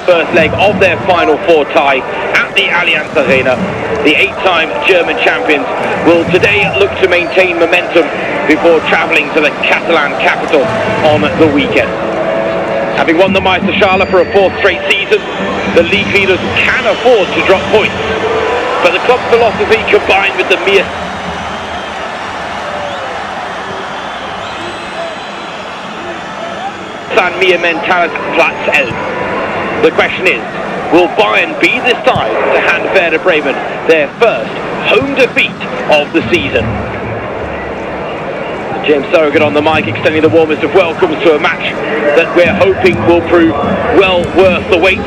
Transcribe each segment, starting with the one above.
first leg of their Final Four tie at the Allianz Arena. The 8-time German champions will today look to maintain momentum before travelling to the Catalan capital on the weekend. Having won the Meisterschale for a fourth straight season, the league leaders can afford to drop points. But the club's philosophy, combined with the mere Mentalität Platz 11. The question is, will Bayern be this side to hand Werder Bremen their first home defeat of the season? James Surrogate on the mic, extending the warmest of welcomes to a match that we're hoping will prove well worth the wait.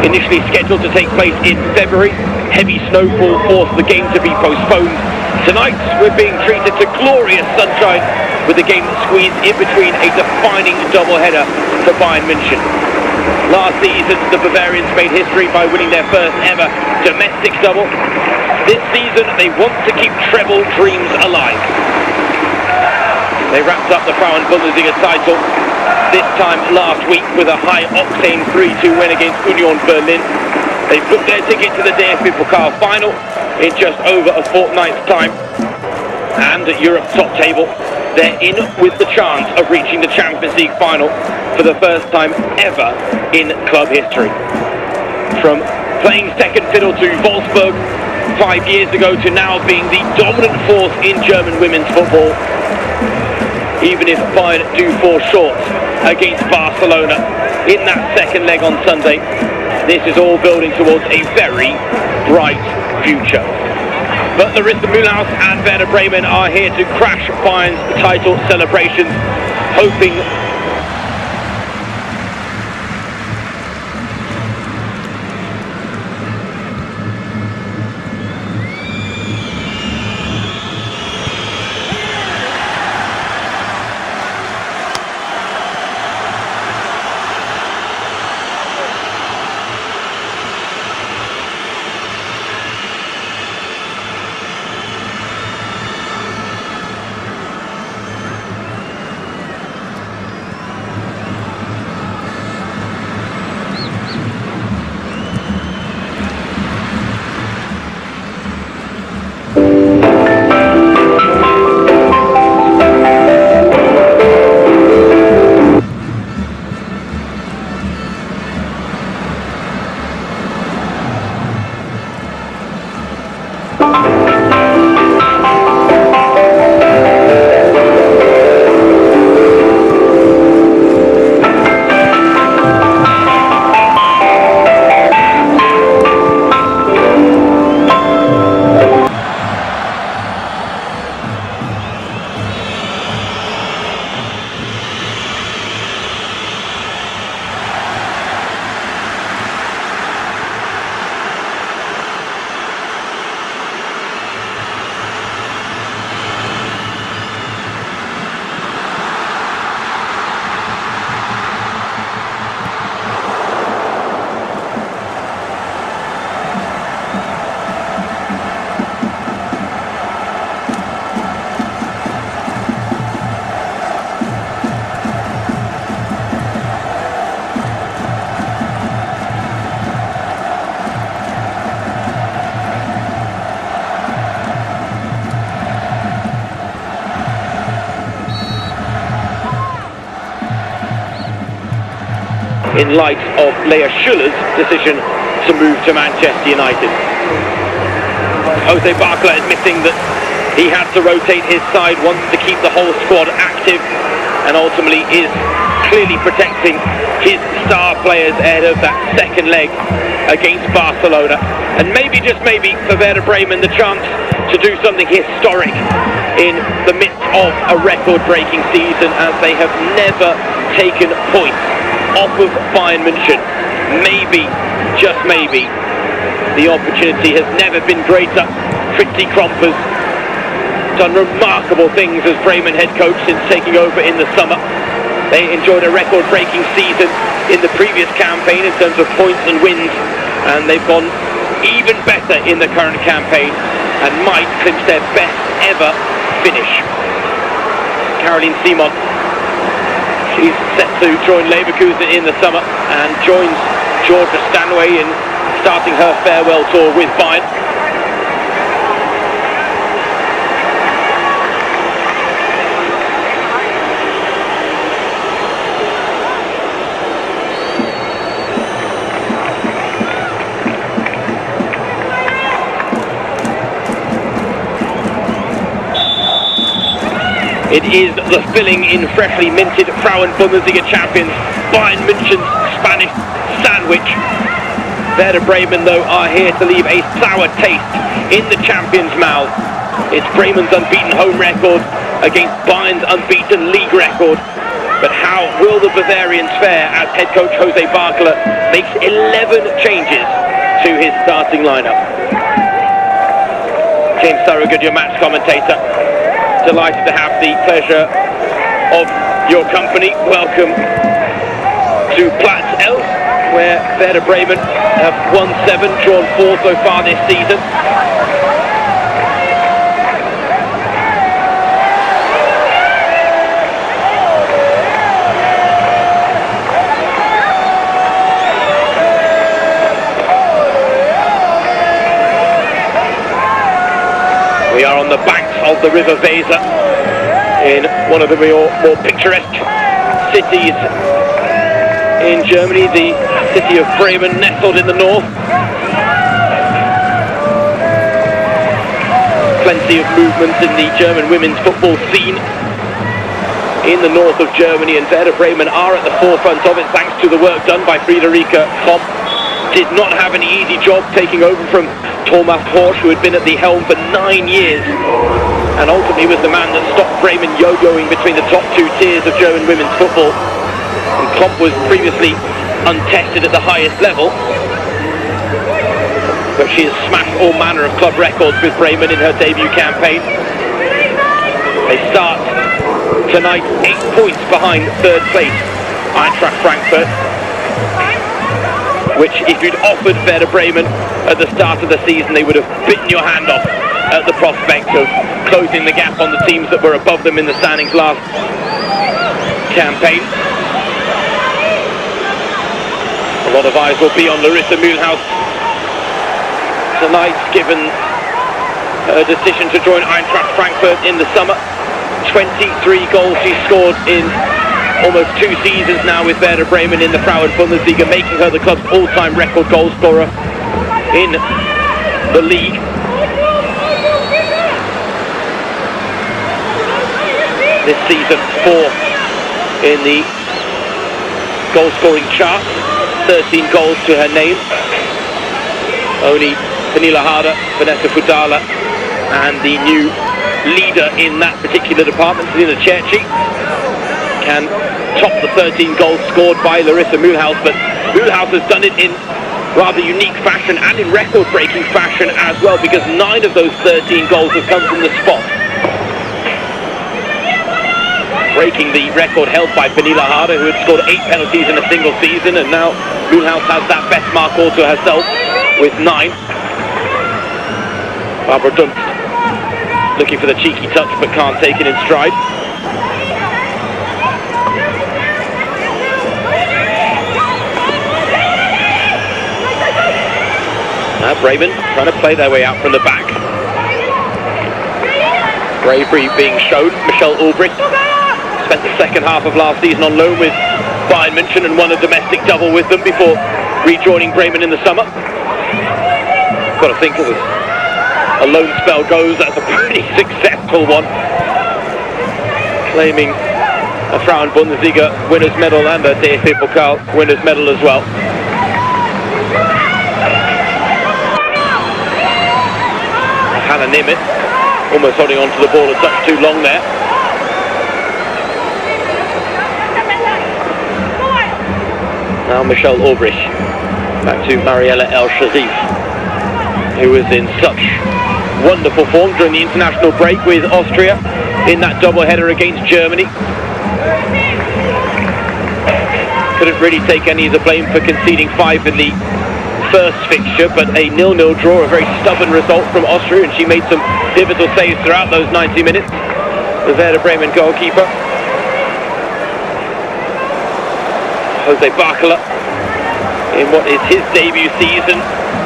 Initially scheduled to take place in February, heavy snowfall forced the game to be postponed. Tonight we're being treated to glorious sunshine, with the game squeezed in between a defining doubleheader for Bayern Munich. Last season, the Bavarians made history by winning their first ever domestic double. This season, they want to keep treble dreams alive. They wrapped up the Frauen Bundesliga title, this time last week, with a high-octane 3-2 win against Union Berlin. They've booked their ticket to the DFB Pokal final in just over a fortnight's time. And at Europe's top table, they're in with the chance of reaching the Champions League final for the first time ever in club history. From playing second fiddle to Wolfsburg 5 years ago to now being the dominant force in German women's football, even if Bayern do fall short against Barcelona in that second leg on Sunday, this is all building towards a very bright future. But Larissa Mühlhaus and Werder Bremen are here to crash Bayern's title celebrations, hoping in light of Lea Schüller's decision to move to Manchester United. Jose Barkla admitting that he had to rotate his side, wants to keep the whole squad active, and ultimately is clearly protecting his star players ahead of that second leg against Barcelona. And maybe, just maybe, for Werder Bremen, the chance to do something historic in the midst of a record-breaking season, as they have never taken points off of Bayern Munich. Maybe, just maybe, the opportunity has never been greater. Fritzi Krompers done remarkable things as Bremen head coach since taking over in the summer. They enjoyed a record-breaking season in the previous campaign in terms of points and wins, and they've gone even better in the current campaign and might clinch their best ever finish. Caroline Simon, she's set to join Leverkusen in the summer and joins Georgia Stanway in starting her farewell tour with Bayern. It is the filling in freshly minted Frauen Bundesliga champions Bayern München's Spanish sandwich. Werder Bremen, though, are here to leave a sour taste in the champions' mouth. It's Bremen's unbeaten home record against Bayern's unbeaten league record. But how will the Bavarians fare as head coach Jose Barkala makes 11 changes to his starting lineup? James Thorogood, your match commentator. Delighted to have the pleasure of your company. Welcome to Platz 11, where Werder Bremen have won 7, drawn 4 so far this season. We are on the banks of the River Weser in one of the more picturesque cities in Germany, the city of Bremen, nestled in the north. Plenty of movement in the German women's football scene in the north of Germany, and Werder Bremen are at the forefront of it thanks to the work done by Friederike Kopp. Did not have an easy job taking over from Thomas Horsch, who had been at the helm for 9 years and ultimately was the man that stopped Bremen yo-yoing between the top 2 tiers of German women's football. And Kopp was previously untested at the highest level, but she has smashed all manner of club records with Bremen in her debut campaign. They start tonight 8 points behind third place Eintracht Frankfurt, which if you'd offered Werder Bremen at the start of the season, they would have bitten your hand off at the prospect of closing the gap on the teams that were above them in the standings last campaign. A lot of eyes will be on Larissa Mühlhaus tonight, given her decision to join Eintracht Frankfurt in the summer. 23 goals she scored in almost 2 seasons now with Werder Bremen in the Frauen Bundesliga, making her the club's all-time record goal scorer in the league. This season, 4th in the goal-scoring chart, 13 goals to her name. Only Pernilla Harder, Vanessa Fudala, and the new leader in that particular department, Selina Cerci, can top the 13 goals scored by Larissa Mühlhaus, but Mühlhaus has done it in rather unique fashion and in record-breaking fashion as well, because 9 of those 13 goals have come from the spot, breaking the record held by Pernilla Harder, who had scored 8 penalties in a single season, and now Mühlhaus has that best mark all to herself with 9. Barbara Dunst looking for the cheeky touch but can't take it in stride. Now Bremen trying to play their way out from the back. Bravery being shown. Michelle Ulbricht spent the second half of last season on loan with Bayern München and won a domestic double with them before rejoining Bremen in the summer. Got to think it was a loan spell goes, that's a pretty successful one, claiming a Frauen Bundesliga winners medal and a DFB Pokal winners medal as well. Hannah Nimitz almost holding on to the ball a touch too long there. Now Michelle Ulbrich back to Mariella El Sharif, who was in such wonderful form during the international break with Austria in that double-header against Germany. Couldn't really take any of the blame for conceding 5 in the first fixture, but a 0-0 draw, a very stubborn result from Austria, and she made some pivotal saves throughout those 90 minutes. The Werder Bremen goalkeeper, Jose Barkala, in what is his debut season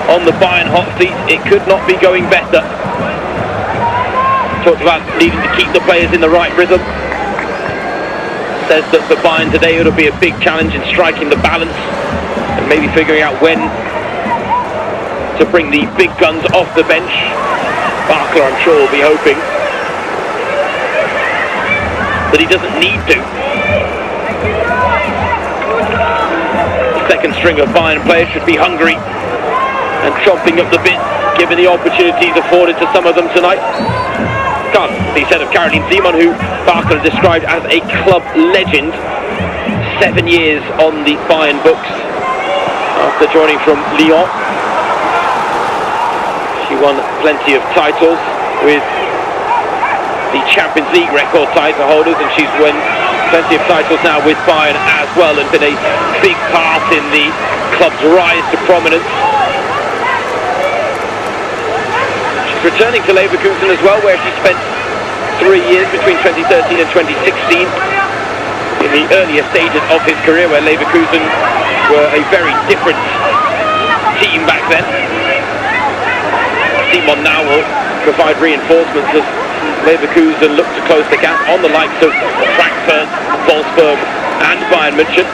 on the Bayern hot seat. It could not be going better. Talked about needing to keep the players in the right rhythm. Says that for Bayern today it'll be a big challenge in striking the balance and maybe figuring out when to bring the big guns off the bench. Barker, I'm sure, will be hoping that he doesn't need to. The second string of Bayern players should be hungry and chomping up the bit, given the opportunities afforded to some of them tonight. Can't be said of Caroline Simon, who Barker described as a club legend. 7 years on the Bayern books after joining from Lyon. She won plenty of titles with the Champions League record title holders, and she's won plenty of titles now with Bayern as well, and been a big part in the club's rise to prominence. Returning to Leverkusen as well, where she spent 3 years between 2013 and 2016 in the earlier stages of his career, where Leverkusen were a very different team back then. Simon now will provide reinforcements as Leverkusen look to close the gap on the likes of Frankfurt, Wolfsburg and Bayern Munich.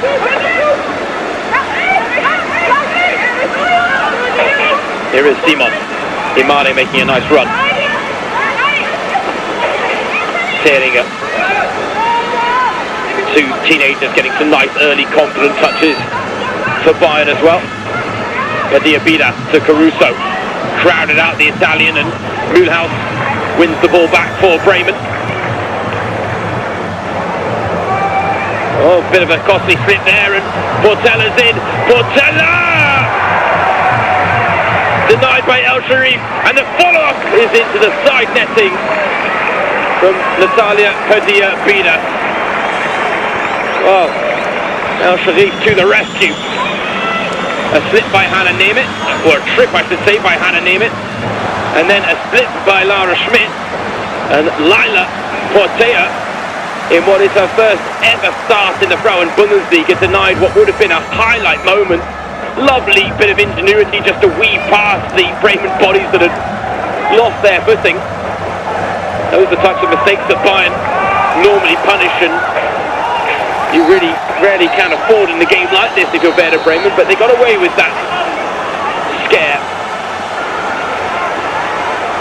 Here is Simon. Imade making a nice run. Tearing up. Two teenagers getting some nice early confident touches for Bayern as well. Bida to Caruso. Crowded out the Italian, and Mulhouse wins the ball back for Bremen. Oh, bit of a costly slip there, and Portella's in. Portella! Denied by El Sharif, and the follow-up is into the side netting from Natalia Bida. Oh, El Sharif to the rescue. A slip by Hannah Nemeth, or a trip I should say by Hannah Nemeth, and then a slip by Lara Schmidt, and Laila Portea, in what is her first ever start in the Frauen Bundesliga, denied what would have been a highlight moment. Lovely bit of ingenuity just to weave past the Bremen bodies that had lost their footing. Those are the types of mistakes that Bayern normally punish, and you really rarely can afford in a game like this if you're Werder Bremen, but they got away with that scare.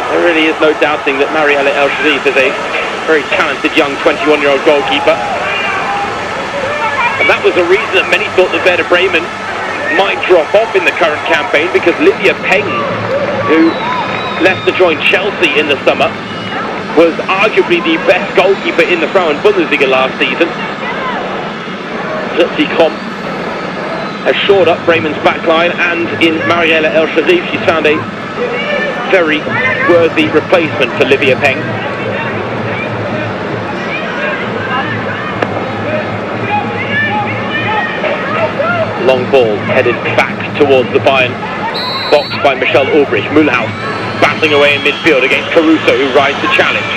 There really is no doubting that Marielle El Sharif is a very talented young 21-year-old goalkeeper. And that was a reason that many thought that Werder Bremen might drop off in the current campaign, because Livia Peng, who left to join Chelsea in the summer, was arguably the best goalkeeper in the Frauen Bundesliga last season. Zutzi Komp has shored up Bremen's backline, and in Marielle El Sharif she's found a very worthy replacement for Livia Peng. Long ball headed back towards the Bayern box by Michelle Ulbrich. Mulhouse battling away in midfield against Caruso, who rides the challenge.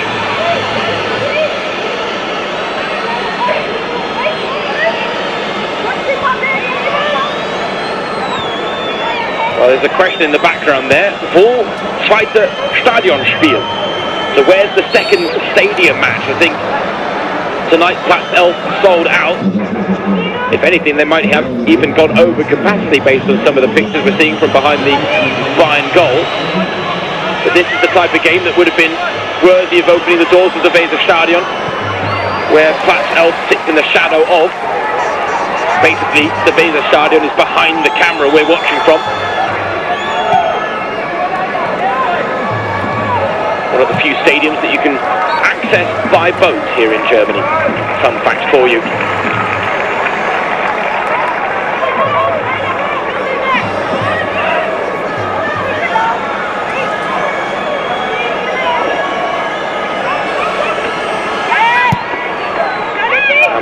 Well, there's a question in the background there. Wo zweite Stadionspiel? So where's the second stadium match? I think tonight Platz 11 sold out. If anything, they might have even gone over capacity based on some of the pictures we're seeing from behind the Bayern goal. But this is the type of game that would have been worthy of opening the doors of the Weserstadion, where Platz 11 sits in the shadow of. Basically, the Weserstadion is behind the camera we're watching from. One of the few stadiums that you can access by boat here in Germany. Fun fact for you.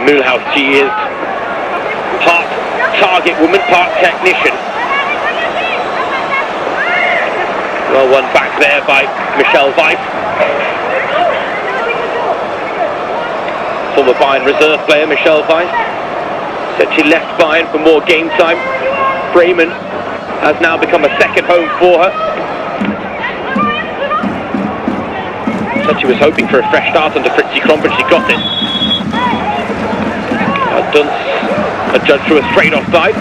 Mulhouse, she is part target woman, part technician. Well, one back there by Michelle Weiss. Former Bayern reserve player Michelle Weiss said she left Bayern for more game time Bremen has now become a second home for her. Said she was hoping for a fresh start under Fritzi Krom, but she got it. Dunst adjudged to a straight offside.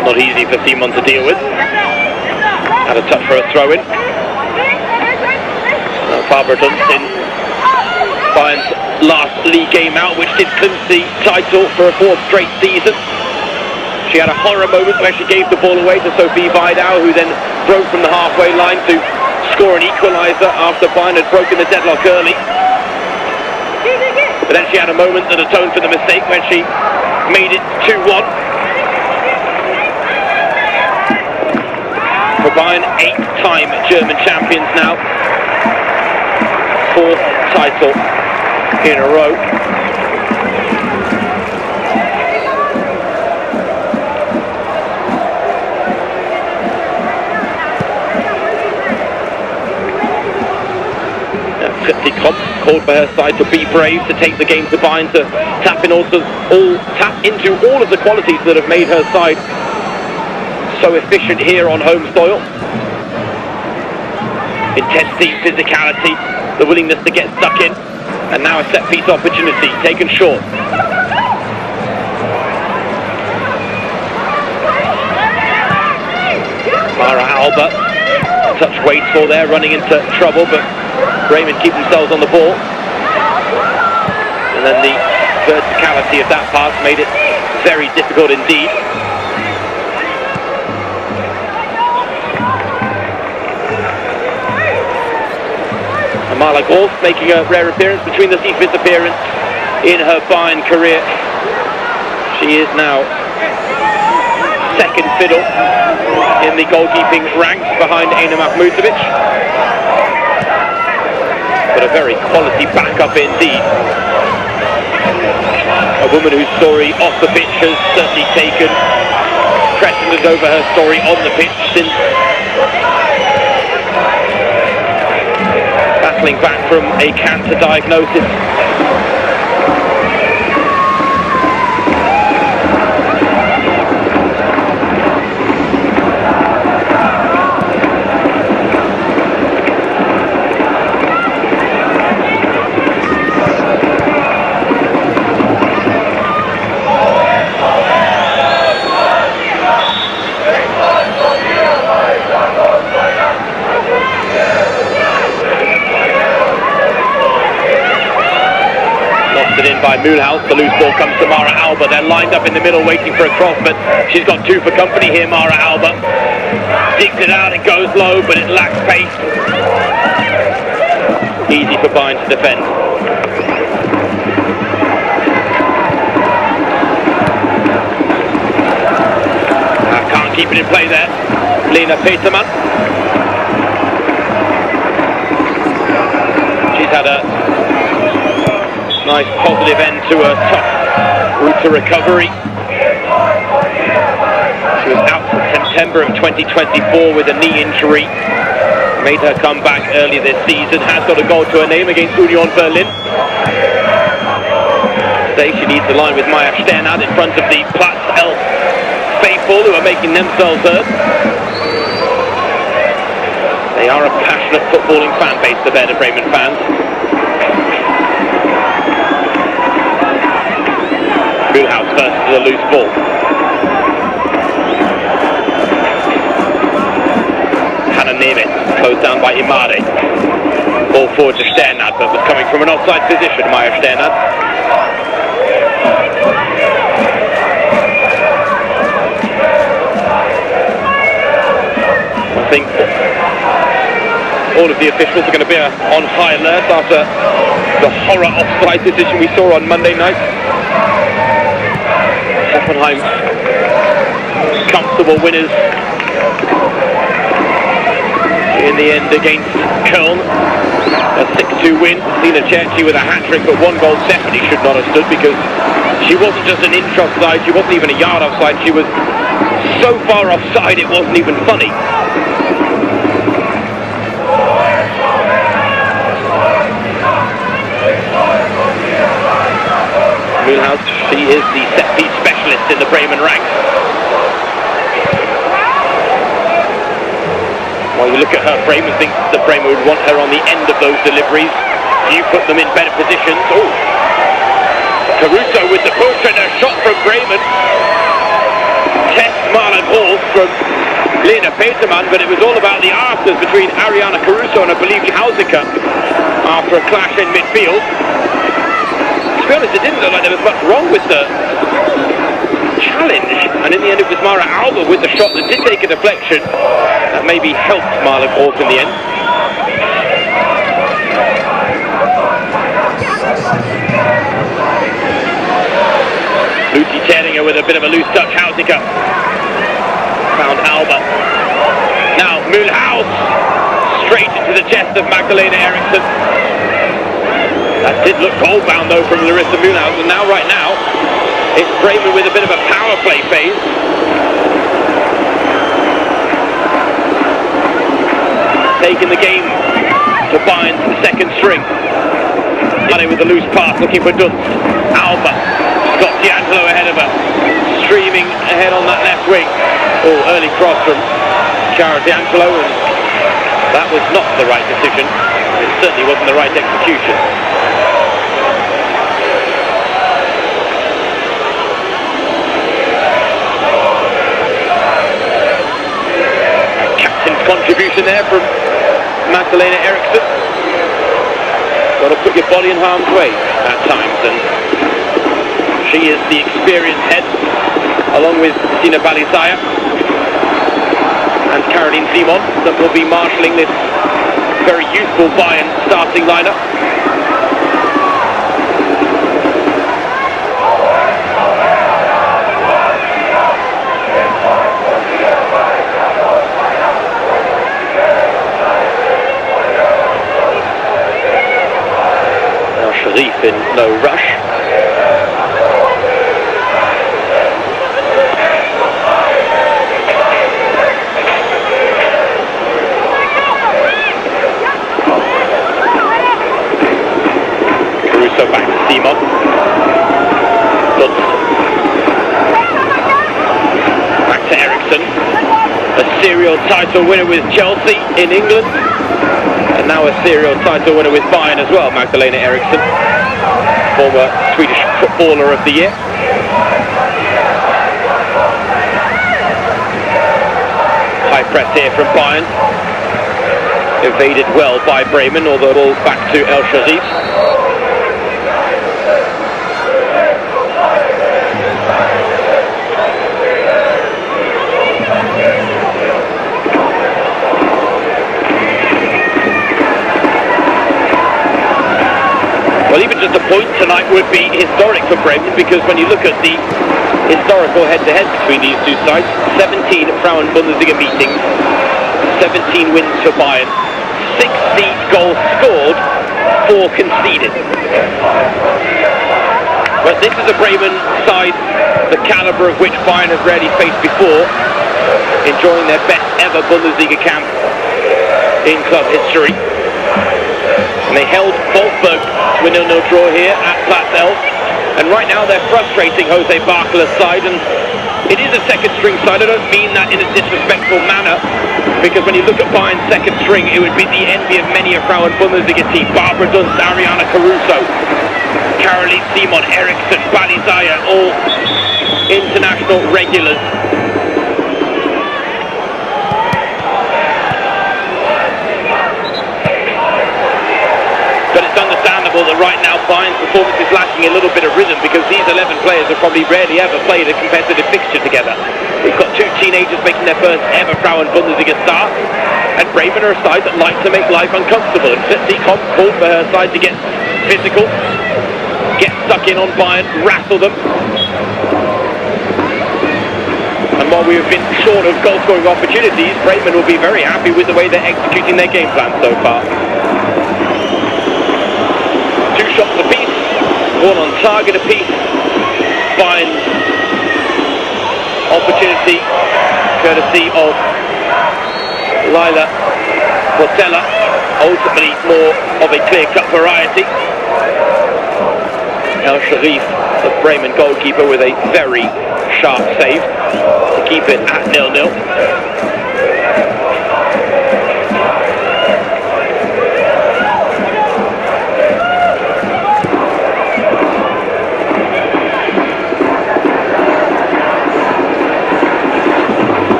Not easy for Simon to deal with. Had a touch for a throw-in. Barbara Dunst in Bayern's last league game out, which did clinch the title for a fourth straight season. She had a horror moment where she gave the ball away to Sophie Weidau, who then broke from the halfway line to score an equaliser after Bayern had broken the deadlock early. But then she had a moment that atoned for the mistake when she made it 2-1. For Bayern, 8-time German champions now. 4th title in a row. Fritzi Krom called for her side to be brave, to take the game to Bayern, to tap into all of the qualities that have made her side so efficient here on home soil. Intensity, physicality, the willingness to get stuck in, and now a set piece opportunity taken short. Mara Alba, touch wasteful there, running into trouble, but Bremen keep themselves on the ball. And then the verticality of that pass made it very difficult indeed. Marla Golf making a rare appearance between the fifth appearance in her Bayern career. She is now second fiddle in the goalkeeping ranks behind Aina Mahmutovic. But a very quality backup indeed. A woman whose story off the pitch has certainly taken precedence over her story on the pitch since battling back from a cancer diagnosis. In by Mulhouse, the loose ball comes to Mara Alba. They're lined up in the middle waiting for a cross, but she's got two for company here, Mara Alba. Digs it out, it goes low, but it lacks pace. Easy for Bayern to defend. Can't keep it in play there. Lena Peterman. She's had a nice positive end to a tough route to recovery. She was out from September of 2024 with a knee injury. Made her come back earlier this season. Has got a goal to her name against Union Berlin. Today she needs to line with Maya Sternad in front of the Platz Elf faithful who are making themselves heard. They are a passionate footballing fan base, the Werder Bremen fans. Mulhouse first to the loose ball. Hannah Nemitz, closed down by Imade. Ball forward to Sternad, but was coming from an offside position, Maya Sternad. I think all of the officials are going to be on high alert after the horror offside decision we saw on Monday night. Hoffenheim comfortable winners in the end against Köln. A 6-2 win. Lina Cerci with a hat-trick, but one goal definitely should not have stood, because she wasn't just an inch offside, she wasn't even a yard offside, she was so far offside it wasn't even funny. Mühlhaus, she is the set-piece specialist in the Bremen ranks. While you look at her, Bremen thinks that Bremen would want her on the end of those deliveries. You put them in better positions. Oh, Caruso with the push and a shot from Bremen. Test Marlon Hall from Lena Petermann, but it was all about the afters between Ariana Caruso and I believe Hausiker after a clash in midfield. To be honest, it didn't look like there was much wrong with the challenge, and in the end it was Mara Alba with the shot that did take a deflection that maybe helped Marlon Hall in the end. Lucy Terringer with a bit of a loose touch. Hausiker found Alba. Now Mühlhaus straight into the chest of Magdalena Eriksson. That did look goal-bound though from Larissa Mühlhaus, and now right now it's Bremen with a bit of a power play phase. Taking the game to Bayern's second string. With a loose pass looking for Dunst. Alba. Got D'Angelo ahead of her, streaming ahead on that left wing. Oh, early cross from Chiara D'Angelo, and that was not the right decision. It certainly wasn't the right execution. Captain's contribution there from Magdalena Eriksson. Got to put your body in harm's way at times, and she is the experienced head, along with Stina Balizaya and Caroline Simon, that will be marshalling this very youthful Bayern starting lineup. Now Sharif in no rush. Back to Simon. Back to Eriksson. A serial title winner with Chelsea in England, and now a serial title winner with Bayern as well, Magdalena Eriksson, former Swedish Footballer of the Year. High press here from Bayern. Evaded well by Bremen, although ball back to El Shazif. Well, even just a point tonight would be historic for Bremen, because when you look at the historical head-to-head between these two sides, 17 Frauen Bundesliga meetings, 17 wins for Bayern, 60 goals scored, 4 conceded. But this is a Bremen side, the calibre of which Bayern have rarely faced before, enjoying their best ever Bundesliga camp in club history. And they held Wolfsburg to a 0-0 draw here at Platz Elf. And right now they're frustrating Jose Barcela's side, and it is a second string side. I don't mean that in a disrespectful manner, because when you look at Bayern's second string, it would be the envy of many a Frauen Bundesliga team. Barbara Dunst, Ariana Caruso, Caroline Simon, Eriksson, Balizaya, all international regulars. But it's understandable that right now Bayern's performance is lacking a little bit of rhythm, because these 11 players have probably rarely ever played a competitive fixture together. We've got 2 teenagers making their first ever Frauen Bundesliga start, and Bremen are a side that like to make life uncomfortable, and Setzi Komp called for her side to get physical, get stuck in on Bayern, rattle them. And while we have been short of goal-scoring opportunities, Bremen will be very happy with the way they're executing their game plan so far. 2 shots apiece, 1 on target apiece. Bayern opportunity, courtesy of Lila Portella, ultimately more of a clear-cut variety. El Sharif, the Bremen goalkeeper, with a very sharp save to keep it at 0-0.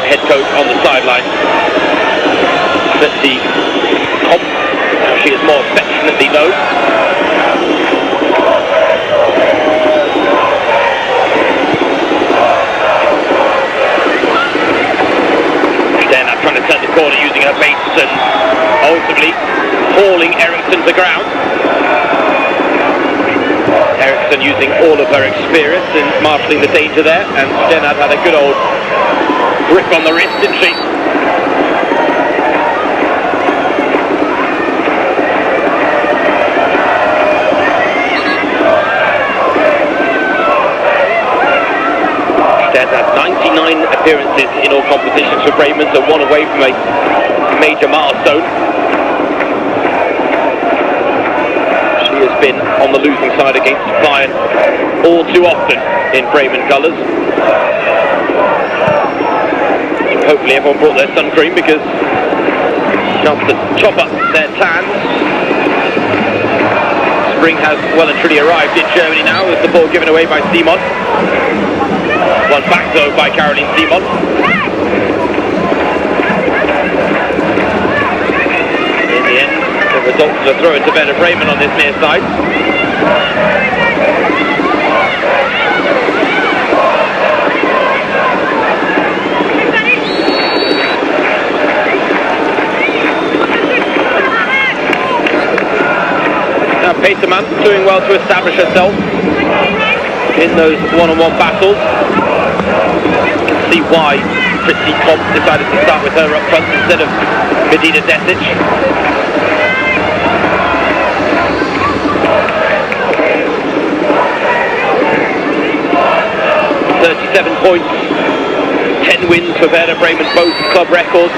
Head coach on the sideline. Let's see. She is more affectionately known. Sternat trying to turn the corner using her pace and ultimately hauling Eriksson to ground. Eriksson using all of her experience in marshalling the danger there, and Sternat had a good old grip on the wrist, didn't she? Sternat had 99 appearances in all competitions for Bremen, so 1 away from a major milestone. She has been on the losing side against Bayern all too often in Bremen colours. Hopefully everyone brought their sun cream, because chance to chop up their tans. Spring has well and truly arrived in Germany now, with the ball given away by Simon. One back though by Caroline Simon. In the end, the result is a throw into Werder Bremen on this near side. Peterman doing well to establish herself in those one-on-one battles. You can see why Fritzi Kopp decided to start with her up front instead of Medina Desic. 37 points, 10 wins for Werder Bremen, both club records.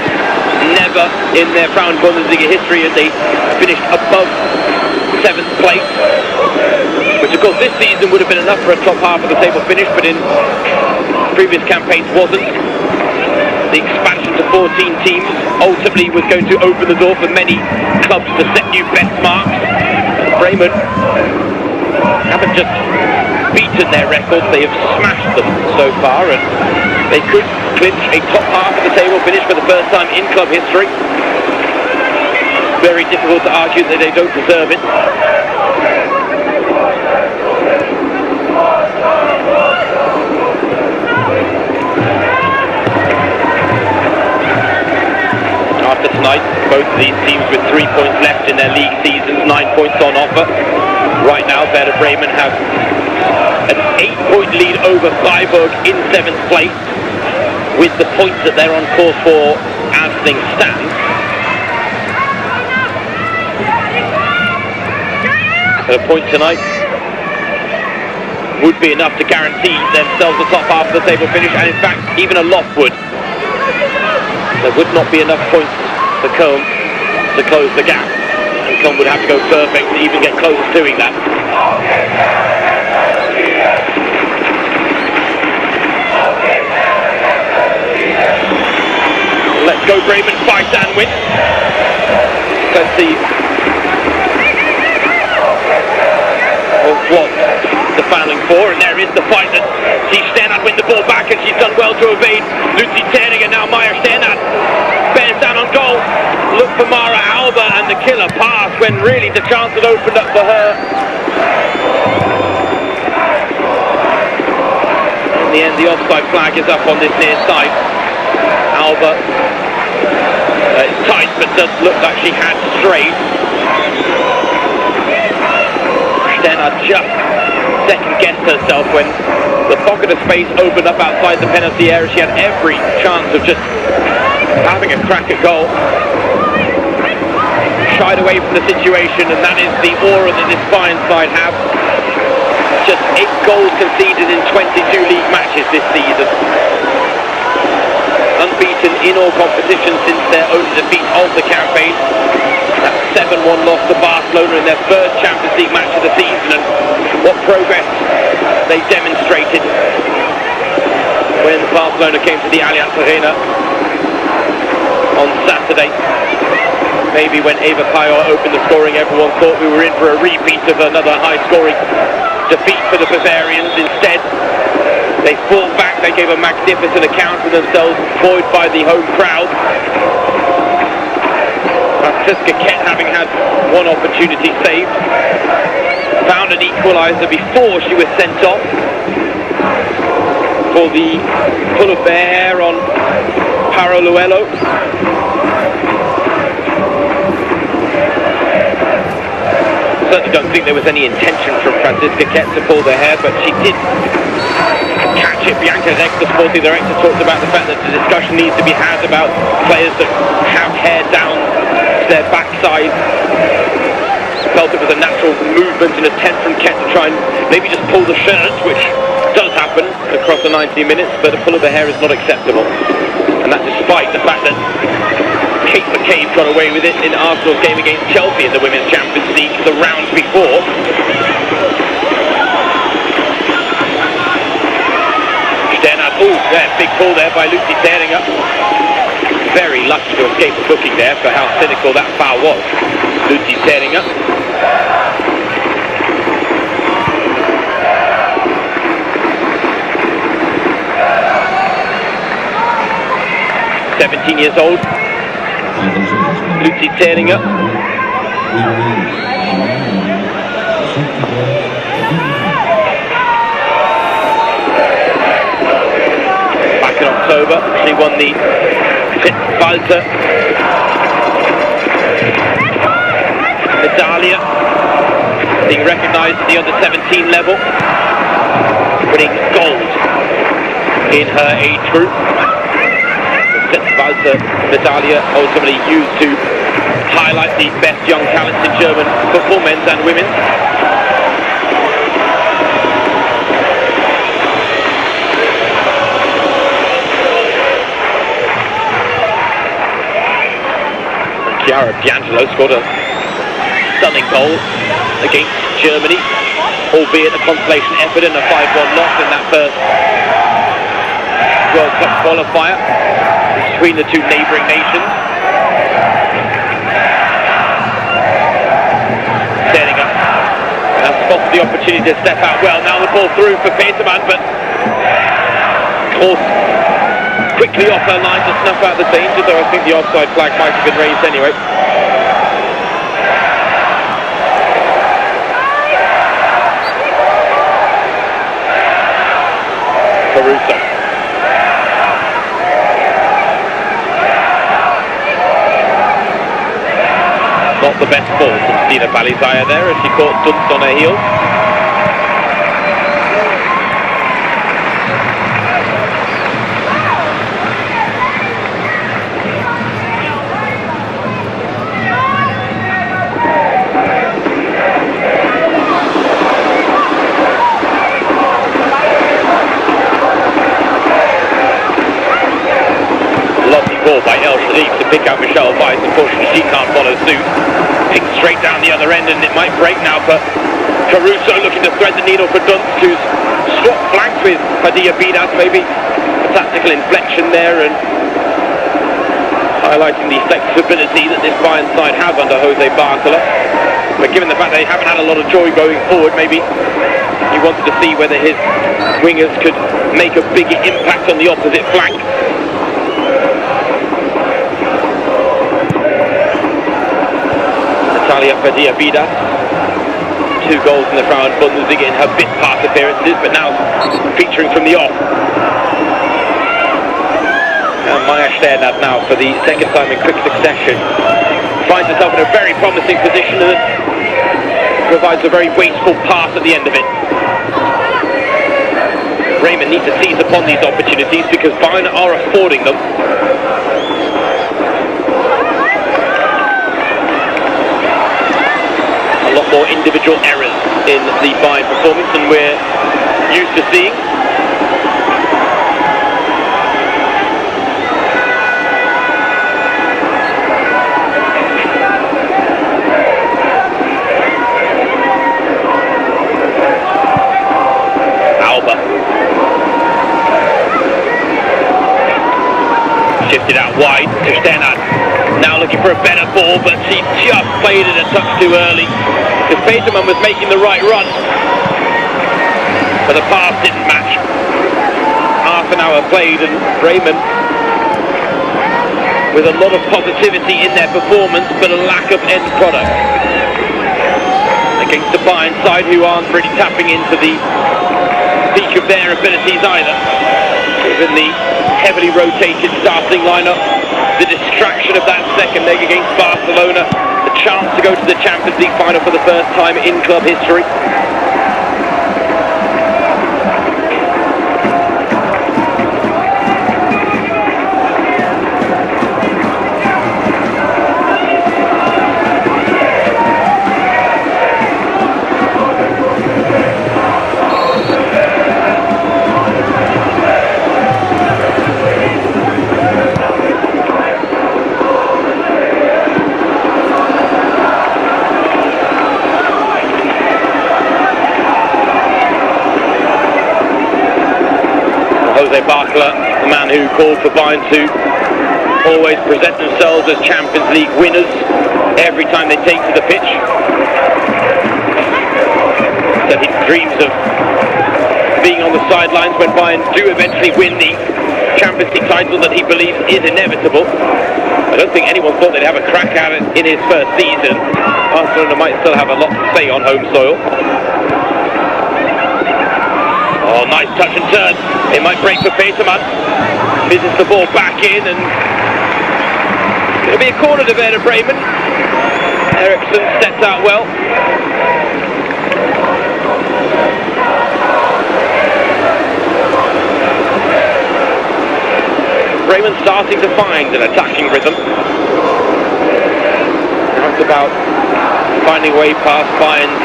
Never in their Frauen Bundesliga history had they finished above 7th place, which of course this season would have been enough for a top half of the table finish, but in previous campaigns wasn't. The expansion to 14 teams ultimately was going to open the door for many clubs to set new best marks. Bremen haven't just beaten their records, they have smashed them so far, and they could clinch a top half of the table finish for the first time in club history. Very difficult to argue that they don't deserve it. After tonight, both of these teams with 3 points left in their league seasons, 9 points on offer. Right now, Werder Bremen have an 8-point lead over Freiburg in 7th place, with the points that they're on course for as things stand. A point tonight would be enough to guarantee themselves the top half of the table finish, and in fact even a loss would. There would not be enough points for Köln to close the gap, and Köln would have to go perfect to even get close to doing that. Let's go Bremen, fight and win. Let's see what the fouling for, and there is the fight that sees Sternat win the ball back, and she's done well to evade Lucy Terning, and now Maya Sternat bears down on goal. Look for Mara Alba and the killer pass when really the chance had opened up for her. In the end, the offside flag is up on this near side. Alba, it's tight, but does look like she had strayed. Stena just second-guessed herself when the pocket of space opened up outside the penalty area. She had every chance of just having a crack at goal. Shied away from the situation, and that is the aura that this Bayern side have. Just 8 goals conceded in 22 league matches this season. Unbeaten in all competitions since their only defeat of the campaign. That 7-1 loss to Barcelona in their first Champions League match of the season, and what progress they demonstrated when Barcelona came to the Allianz Arena on Saturday. Maybe when Eva Pajor opened the scoring, everyone thought we were in for a repeat of another high-scoring defeat for the Bavarians. Instead, they fought back, they gave a magnificent account of themselves, buoyed by the home crowd. Franziska Kett, having had one opportunity saved, found an equaliser before she was sent off for the pull of their hair on Paroluelo. Certainly don't think there was any intention from Franziska Kett to pull their hair, but she did catch it. Bianca Rex, the sporting director, talked about the fact that the discussion needs to be had about players that have hair down their backside. Felt it was a natural movement and attempt from Kett to try and maybe just pull the shirt, which does happen across the 90 minutes, but a pull of the hair is not acceptable. And that despite the fact that Kate McCabe got away with it in Arsenal's game against Chelsea in the Women's Champions League the round before. Sternad, big pull there by Lucy Theringa. Very lucky to escape the booking there for how cynical that foul was. Lucy Theringa. Years old, Lucy Theringa. Back in October, she won the Walter medallia, being recognised at the under-17 level, winning gold in her age group. Walter medallia ultimately used to highlight the best young talents in German football, men's and women's. And Chiara D'Angelo scored a stunning goal against Germany, albeit a consolation effort and a 5-1 loss in that first World Cup qualifier between the two neighbouring nations. Setting up. Now spotted the opportunity to step out well. Now the ball through for Peterman, but of course quickly off her line to snuff out the danger, though I think the offside flag might have been raised anyway. Caruso. Not the best ball from Stina Balizaya there as she caught Dunst on her heels. Ball by El Sharif to pick out Michelle Weiss. Unfortunately, she can't follow suit. Picked straight down the other end, and it might break now for Caruso, looking to thread the needle for Dunst, who's swapped flanks with Padilla Bidas. Maybe a tactical inflection there, and highlighting the flexibility that this Bayern side have under Jose Bartola. But given the fact they haven't had a lot of joy going forward, maybe he wanted to see whether his wingers could make a bigger impact on the opposite flank. Natalia Padilla Bidas. 2 goals in the Frauen Bundesliga in her bit pass appearances, but now featuring from the off. And Maya Sternad now, for the second time in quick succession, finds herself in a very promising position and provides a very wasteful pass at the end of it. Bremen need to seize upon these opportunities because Bayern are affording them. A lot more individual errors in the Bayern performance than we're used to seeing. Shifted out wide to Sternad. Now looking for a better ball, but she just played it a touch too early. Because Peterman was making the right run, but the pass didn't match. Half an hour played, and Bremen with a lot of positivity in their performance, but a lack of end product against the Bayern side, who aren't really tapping into the peak of their abilities either. Given the heavily rotated starting lineup, the distraction of that second leg against Barcelona, the chance to go to the Champions League final for the first time in club history. Barkler, the man who called for Bayern to always present themselves as Champions League winners every time they take to the pitch. Said he dreams of being on the sidelines when Bayern do eventually win the Champions League title that he believes is inevitable. I don't think anyone thought they'd have a crack at it in his first season. Barcelona might still have a lot to say on home soil. Oh, nice touch and turn. It might break for Peterman. Business the ball back in, and it'll be a corner to Werder Bremen. Eriksson steps out well. Bremen starting to find an attacking rhythm. Now it's about finding a way past Bayern's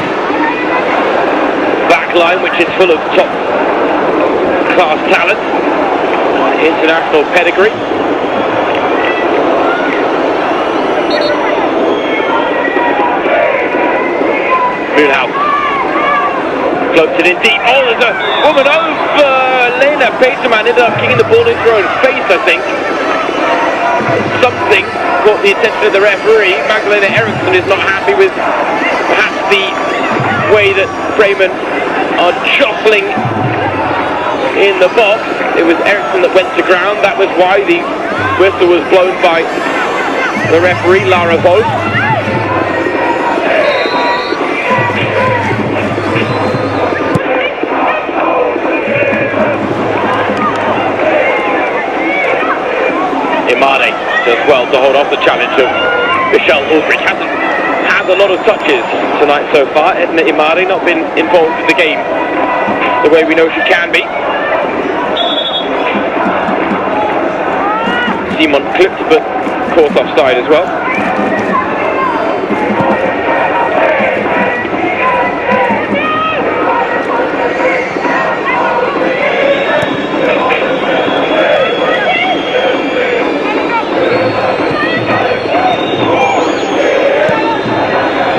back line, which is full of top class talent, international pedigree. Mühlhaus floats it in deep. Oh, there's a woman over. Lena Peterman ended up kicking the ball into her own face, I think. Something caught the attention of the referee. Magdalena Eriksson is not happy with perhaps the way that Bremen are jostling in the box. It was Eriksson that went to ground. That was why the whistle was blown by the referee, Lara Wolf. Imade does well to hold off the challenge of Michelle Ulbrich. Hasn't had a lot of touches tonight so far. Edna Imade not been involved in the game the way we know she can be. Simon clipped, but caught offside as well.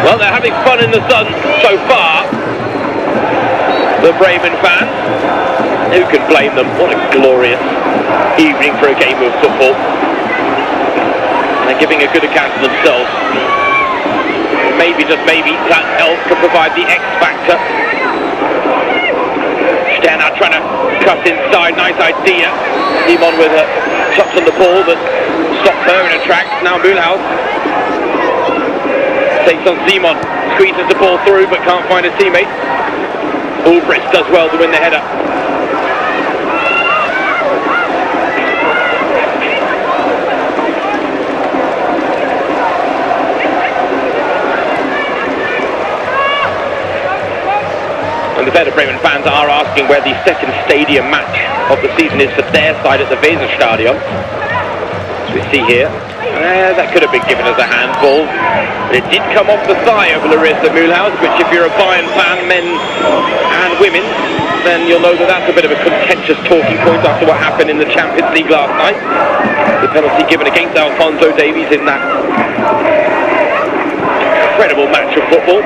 Well, they're having fun in the sun so far, the Bremen fans. Who can blame them? What a glorious evening for a game of football. They're giving a good account of themselves. Maybe, just maybe, that else can provide the X factor. Sternad trying to cut inside, nice idea. Simon with a touch on the ball that stops her in her tracks. Now Mühlhaus Takes on Simon, squeezes the ball through but can't find a teammate. Ulbricht does well to win the header. And the Werder Bremen fans are asking where the second stadium match of the season is for their side at the Weserstadion. As we see here, that could have been given as a handball, but it did come off the thigh of Larissa Mühlhaus, which if you're a Bayern fan, men and women, then you'll know that that's a bit of a contentious talking point after what happened in the Champions League last night. The penalty given against Alphonso Davies in that incredible match of football.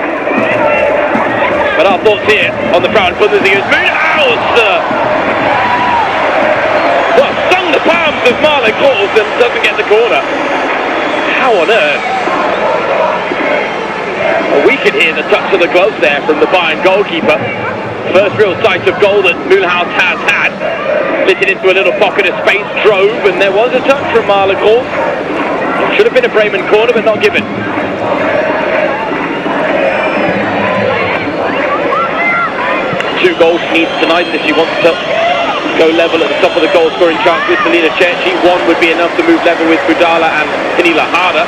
But our thoughts here on the Frauen Bundesliga is Mühlhaus! Well, stung the palms of Marlon Groß and doesn't get the corner. How on earth? Well, we could hear the touch of the glove there from the Bayern goalkeeper. First real sight of goal that Mühlhaus has had. Lit it into a little pocket of space, drove, and there was a touch from Marlon Groß. Should have been a Bremen corner, but not given. 2 goals she needs tonight if she wants to go level at the top of the goal scoring chart with Selina Cerci. 1 would be enough to move level with Budala and Pernilla Harder.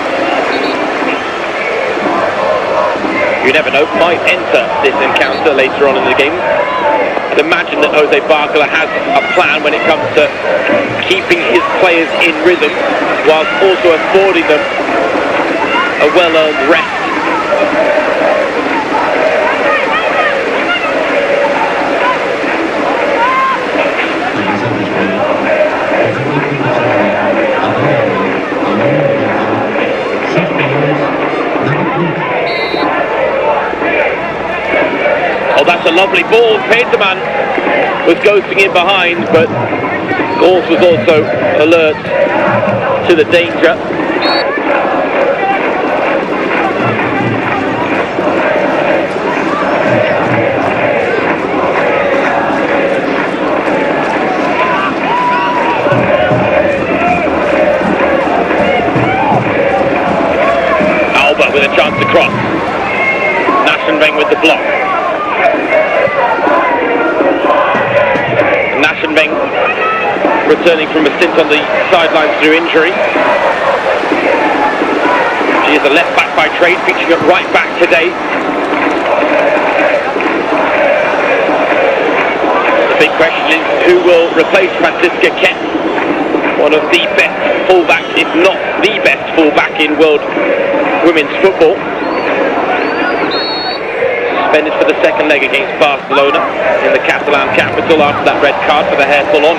You never know, might enter this encounter later on in the game. I'd imagine that Jose Barcola has a plan when it comes to keeping his players in rhythm whilst also affording them a well-earned rest. Oh, that's a lovely ball. Peterman was ghosting in behind, but Groß was also alert to the danger. Alba with a chance to cross. Naschenweng with the block. Naschenweng returning from a stint on the sidelines through injury. She is a left back by trade, featuring at right back today. The big question is who will replace Franziska Kett, one of the best fullbacks, if not the best fullback in world women's football. Suspended for the second leg against Barcelona in the Catalan capital after that red card for the hair pull-on.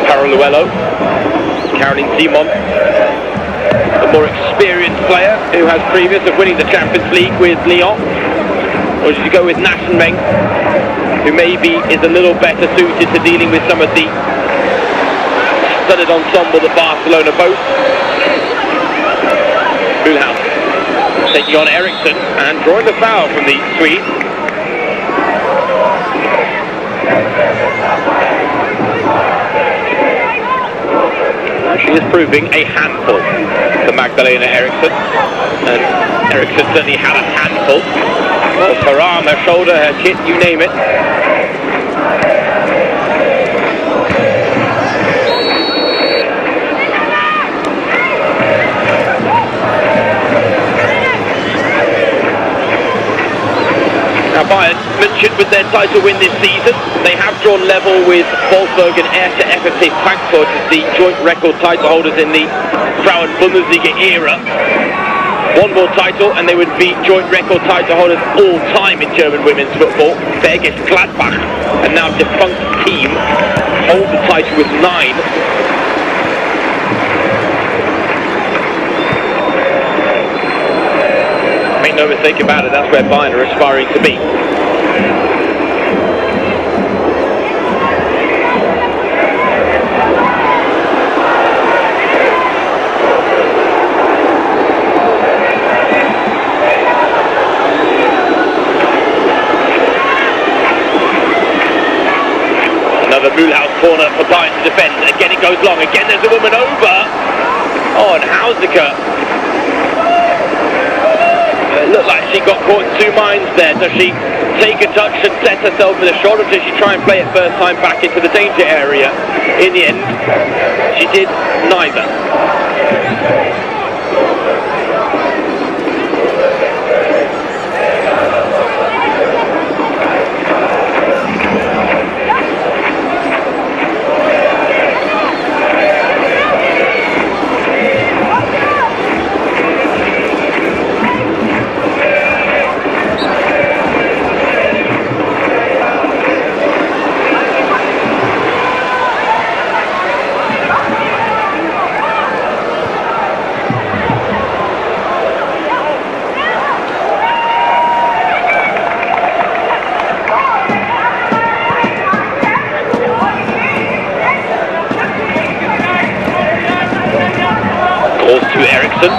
Paraluelo. Caroline Simon, a more experienced player who has previous of winning the Champions League with Lyon. Or should you go with Naschenweng, who maybe is a little better suited to dealing with some of the studded ensemble that Barcelona boasts. Mühlhaus taking on Eriksson and drawing the foul from the Swede. She is proving a handful for Magdalena Eriksson, and Eriksson certainly had a handful. Well, her arm, her shoulder, her kit, you name it. Now Bayern Munich with their title win this season, they have drawn level with Wolfsburg and Erste FFC Frankfurt as the joint record title holders in the Frauen Bundesliga era. 1 more title and they would be joint record title holders all time in German women's football. Bergisch Gladbach, a now defunct team, hold the title with 9. Make no mistake about it, that's where Bayern are aspiring to be. Another Mühlhaus corner for Bayern to defend. Again it goes long, again there's a woman over. Oh, and Hausiker. It looked like actually got caught in two minds there. Does she take a touch and set herself with a shot, or does she try and play it first time back into the danger area? In the end, she did neither. To Eriksson.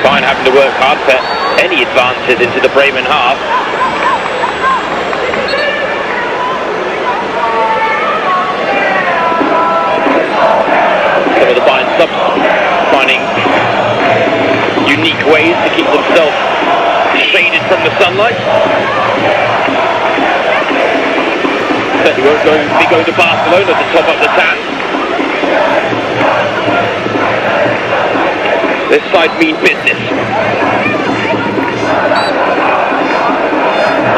Bayern having to work hard for any advances into the Bremen half. Some of the Bayern subs finding unique ways to keep themselves shaded from the sunlight. Certainly won't be going to Barcelona to top up the tan. This side mean business.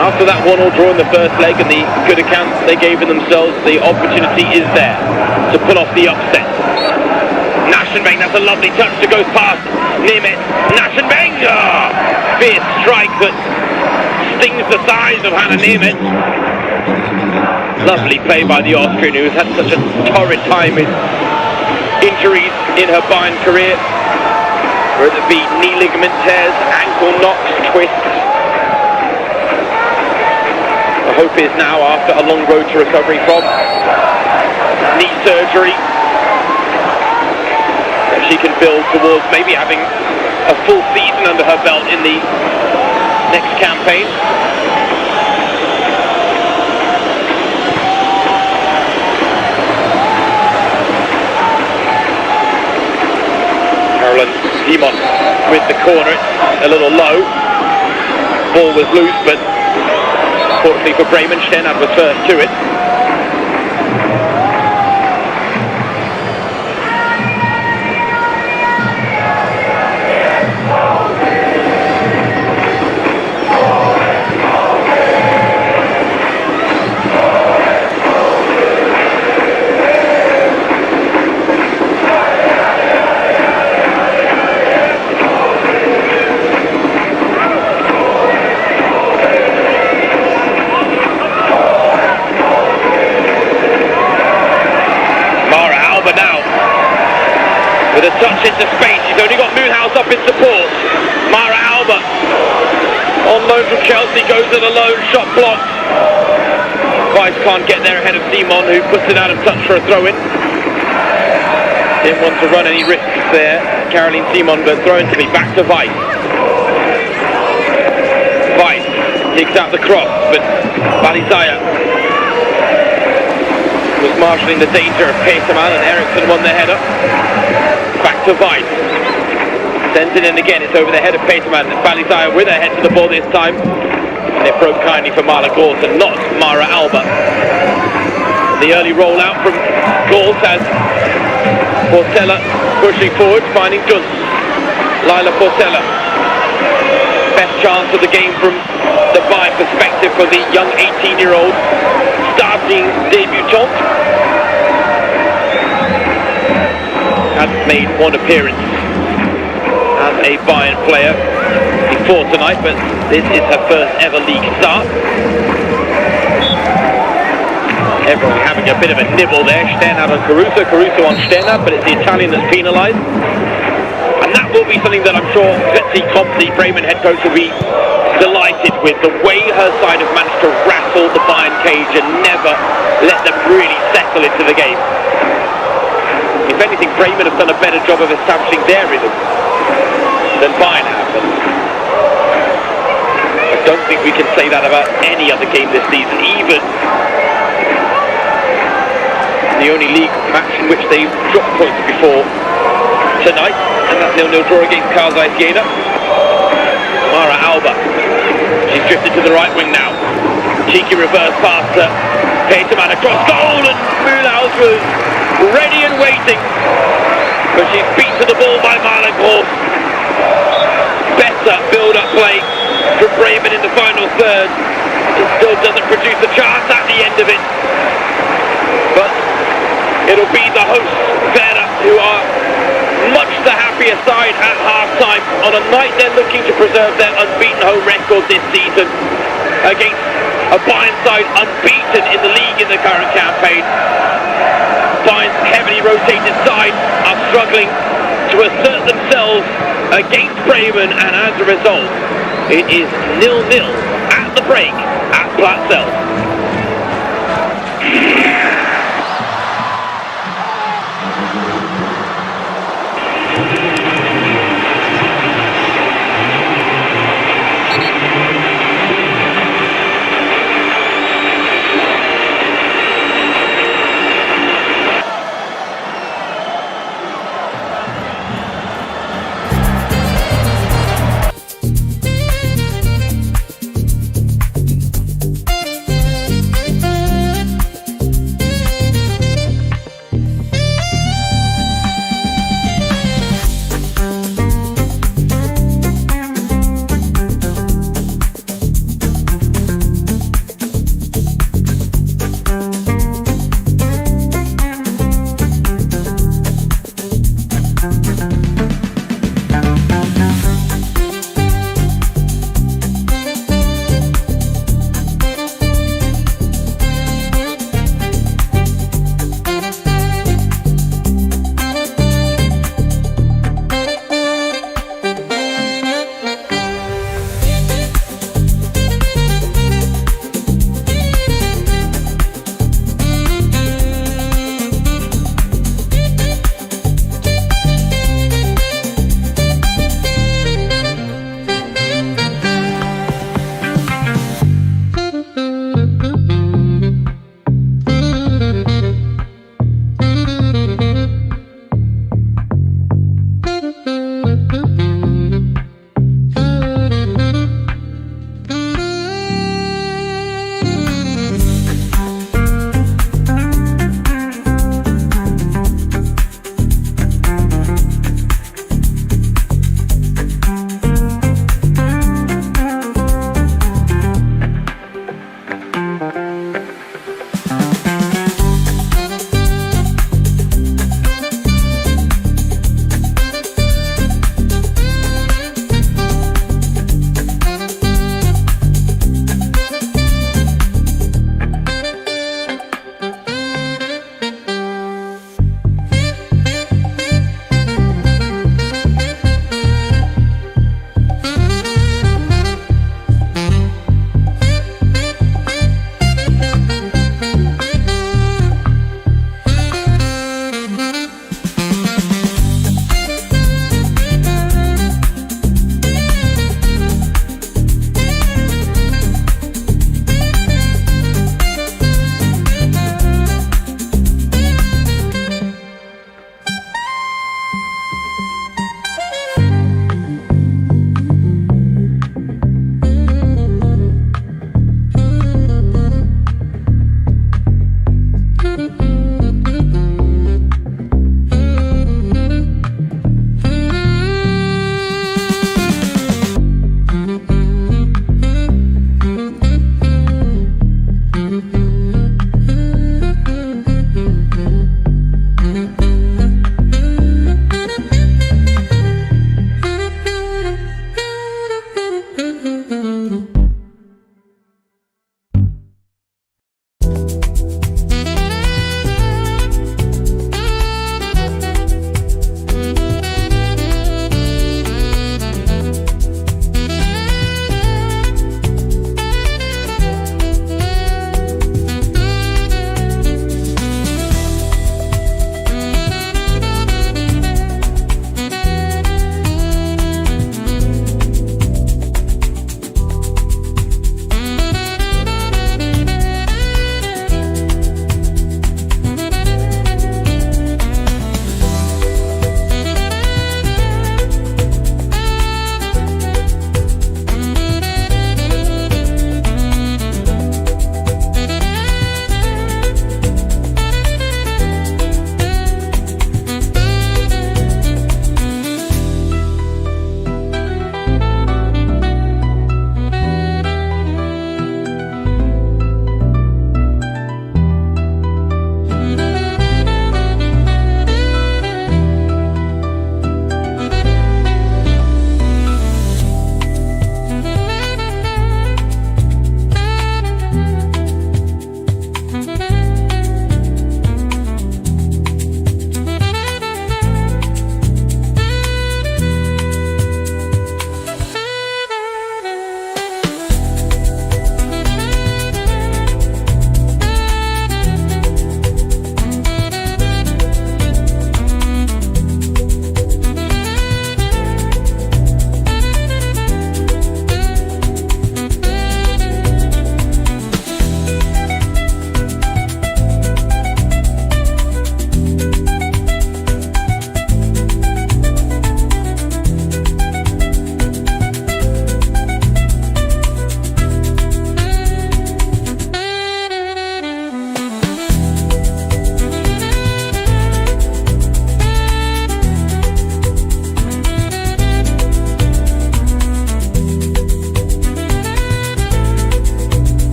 After that 1-1 draw in the first leg and the good accounts they gave in themselves, the opportunity is there to pull off the upset. Naschenbeng, that's a lovely touch that goes past Nemeth. Naschenbeng! Oh, fierce strike that stings the thighs of Hannah Nemeth. Lovely play by the Austrian, who's had such a torrid time with injuries in her Bayern career, whether it be knee ligament tears, ankle knocks, twists. The hope is now, after a long road to recovery from knee surgery, that she can build towards maybe having a full season under her belt in the next campaign. Caroline Simon with the corner, it's a little low. Ball was loose, but fortunately for Bremen, Steinhardt was first to it. With a touch into space, he's only got Moonhouse up in support. Mara Alba on loan from Chelsea, goes at a lone shot blocked. Weiss can't get there ahead of Simon, who puts it out of touch for a throw-in. Didn't want to run any risks there, Caroline Simon, but thrown to me back to Weiss. Weiss takes out the cross, but Balizaya was marshalling the danger of Peterman, and Eriksson won the header. Back to Weiss. Sends it in again, it's over the head of Peterman. Balizaya with her head to the ball this time. And it broke kindly for Marla Gauls and not Mara Alba. The early rollout from Gauls has Portela pushing forward, finding Dunst. Lila Portela. Best chance of the game from the Bayern perspective for the young 18-year-old starting debutante. Has made one appearance as a Bayern player before tonight, but this is her first ever league start. Everyone having a bit of a nibble there. Steinhardt on Caruso, Caruso on Steinhardt, but it's the Italian that's penalised. And that will be something that I'm sure Betsy Kopp, the Bremen head coach, will be delighted with. The way her side have managed to rattle the Bayern cage and never let them really set settle into the game. If anything, Bremen have done a better job of establishing their rhythm than Bayern have. And I don't think we can say that about any other game this season, even the only league match in which they've dropped points before tonight, and that 0-0 draw against Karl Zeiss Jena. Mara Alba, she's drifted to the right wing now. Cheeky reverse pass to Peterman across goal, and Mühlhaus was ready and waiting, but she's beat to the ball by Marlen Gross. Better build-up play from Bremen in the final third. It still doesn't produce a chance at the end of it, but it'll be the hosts, Werder, who are much the happier side at half-time on a night they're looking to preserve their unbeaten home record this season against a Bayern side unbeaten in the league in the current campaign. Bayern's heavily rotated side are struggling to assert themselves against Bremen, and as a result, it is 0-0 at the break at Platzell.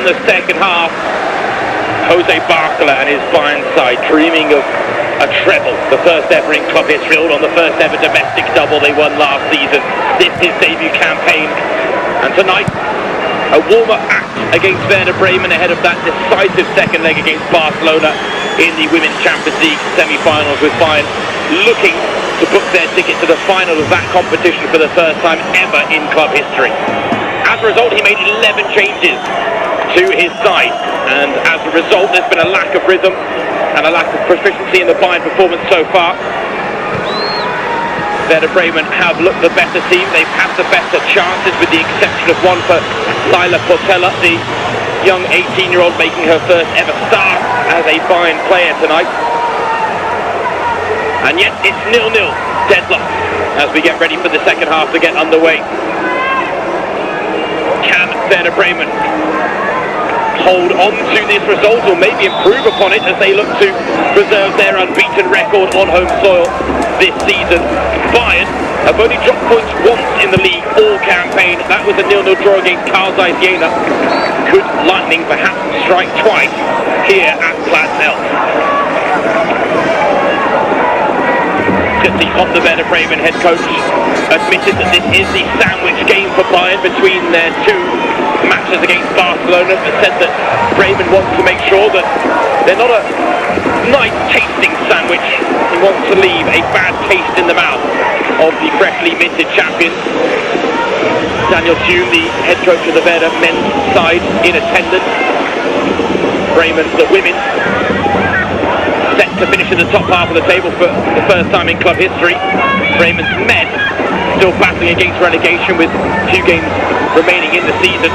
the second half. Jose Barcola and his Bayern side dreaming of a treble, the first ever in club history, on the first ever domestic double they won last season. This is debut campaign, and tonight a warm-up act against Werder Bremen ahead of that decisive second leg against Barcelona in the Women's Champions League semi-finals, with Bayern looking to book their ticket to the final of that competition for the first time ever in club history. As a result, he made 11 changes to his side, and as a result there's been a lack of rhythm and a lack of proficiency in the Bayern performance so far. Werder Bremen have looked the better team, they've had the better chances, with the exception of one for Lila Portela, the young 18-year-old making her first ever start as a Bayern player tonight. And yet it's 0-0, deadlock, as we get ready for the second half to get underway. Can Werder Bremen hold on to this result, or maybe improve upon it as they look to preserve their unbeaten record on home soil this season? Bayern have only dropped points once in the league all campaign. That was a 0-0 draw against Karl Zeiss Jena. Could lightning perhaps strike twice here at Platz Elf? The Werder Bremen head coach admitted that this is the sandwich game for Bayern between their two matches against Barcelona, but said that Bremen wants to make sure that they're not a nice tasting sandwich. He wants to leave a bad taste in the mouth of the freshly minted champions. Daniel Thune, the head coach of the Werder men's side, in attendance. Bremen, the women, set to finish in the top half of the table for the first time in club history. Bremen's men still battling against relegation with a few games remaining in the season.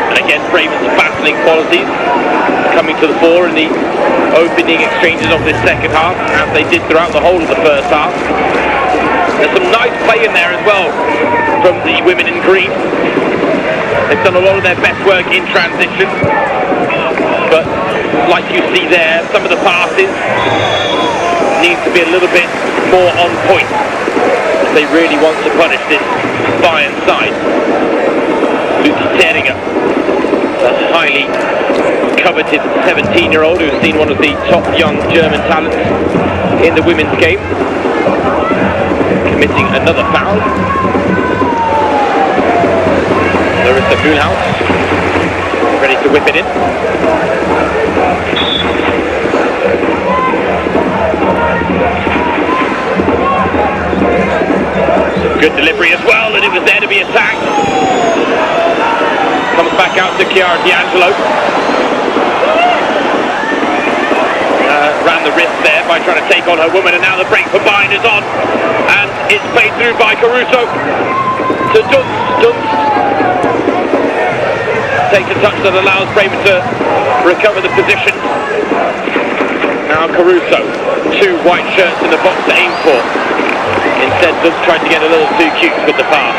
And again, Bremen's battling qualities coming to the fore in the opening exchanges of this second half, as they did throughout the whole of the first half. There's some nice play in there as well from the women in green. They've done a lot of their best work in transition, but like you see there, some of the passes need to be a little bit more on point if they really want to punish this Bayern side. Lucy Terringer, a highly coveted 17-year-old who's seen one of the top young German talents in the women's game, committing another foul. Larissa Mühlhaus ready to whip it in. Good delivery as well, and it was there to be attacked. Comes back out to Chiara D'Angelo. Ran the risk there by trying to take on her woman, and now the break for Bayern is on, and it's played through by Caruso to Dunst. Takes a touch that allows Bremen to recover the position. Now Caruso, two white shirts in the box to aim for. Instead, Dunst tried to get a little too cute with the pass.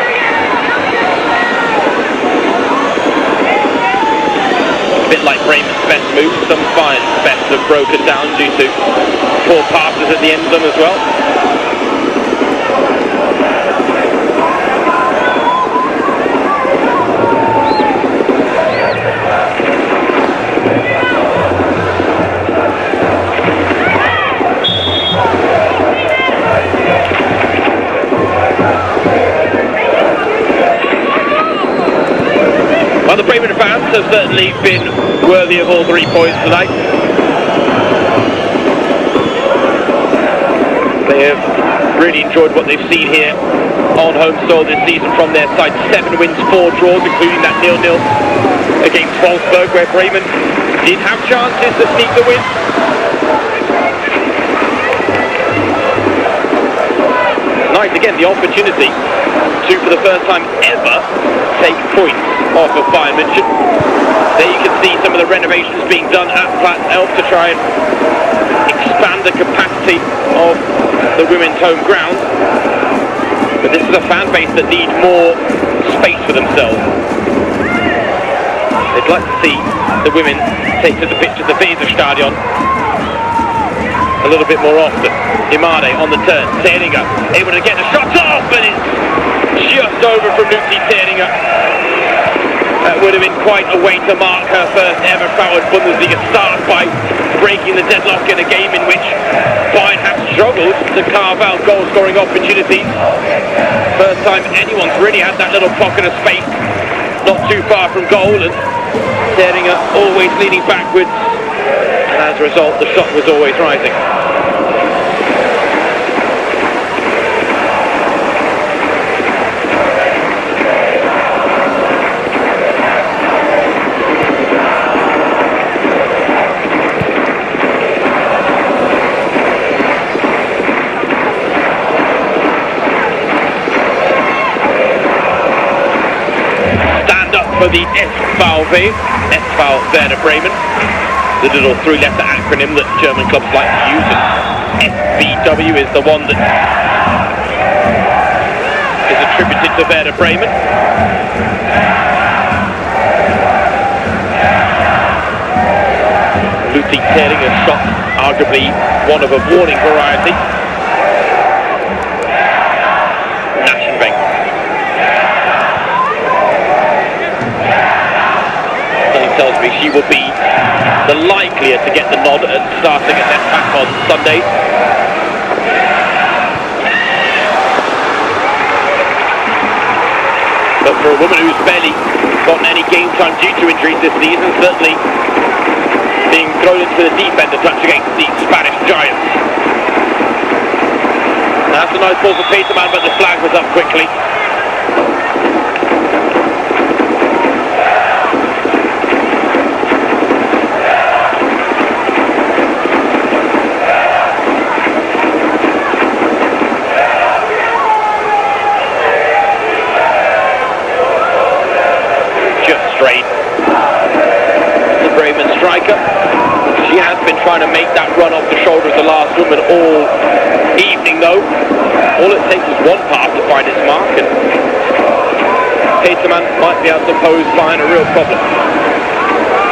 A bit like Bremen's best move, some Bayern's best have broken down due to poor passes at the end of them as well. Well, the Bremen fans have certainly been worthy of all 3 points tonight. They have really enjoyed what they've seen here on home soil this season from their side. 7 wins, 4 draws, including that 0-0 against Wolfsburg, where Bremen did have chances to sneak the win. Nice, again, the opportunity to, for the first time ever, take points off of Bayern Munich. There you can see some of the renovations being done at Platz Elf to try and expand the capacity of the women's home ground. But this is a fan base that need more space for themselves. They'd like to see the women take to the pitch at the Weserstadion a little bit more often. Imade on the turn, Theringer able to get the shot off, and it's just over from Lucy Theringer. That would have been quite a way to mark her first ever Frauen Bundesliga start by breaking the deadlock in a game in which Bayern have struggled to carve out goal-scoring opportunities. First time anyone's really had that little pocket of space not too far from goal, and Theringer always leaning backwards, and as a result the shot was always rising. For the SVW, Werder Bremen, the little three-letter acronym that German clubs like to use, and SVW is the one that is attributed to Werder Bremen. Lucy Theringer's shot, arguably one of a warning variety. Tells me she will be the likelier to get the nod at starting at left back on Sunday. But for a woman who's barely gotten any game time due to injuries this season, certainly being thrown into the deep end a touch against the Spanish giants. That's a nice ball for Peterman, but the flag was up quickly. The Bremen striker. She has been trying to make that run off the shoulder of the last woman all evening though. All it takes is one pass to find its mark, and Peterman might be able to pose Bayern a real problem.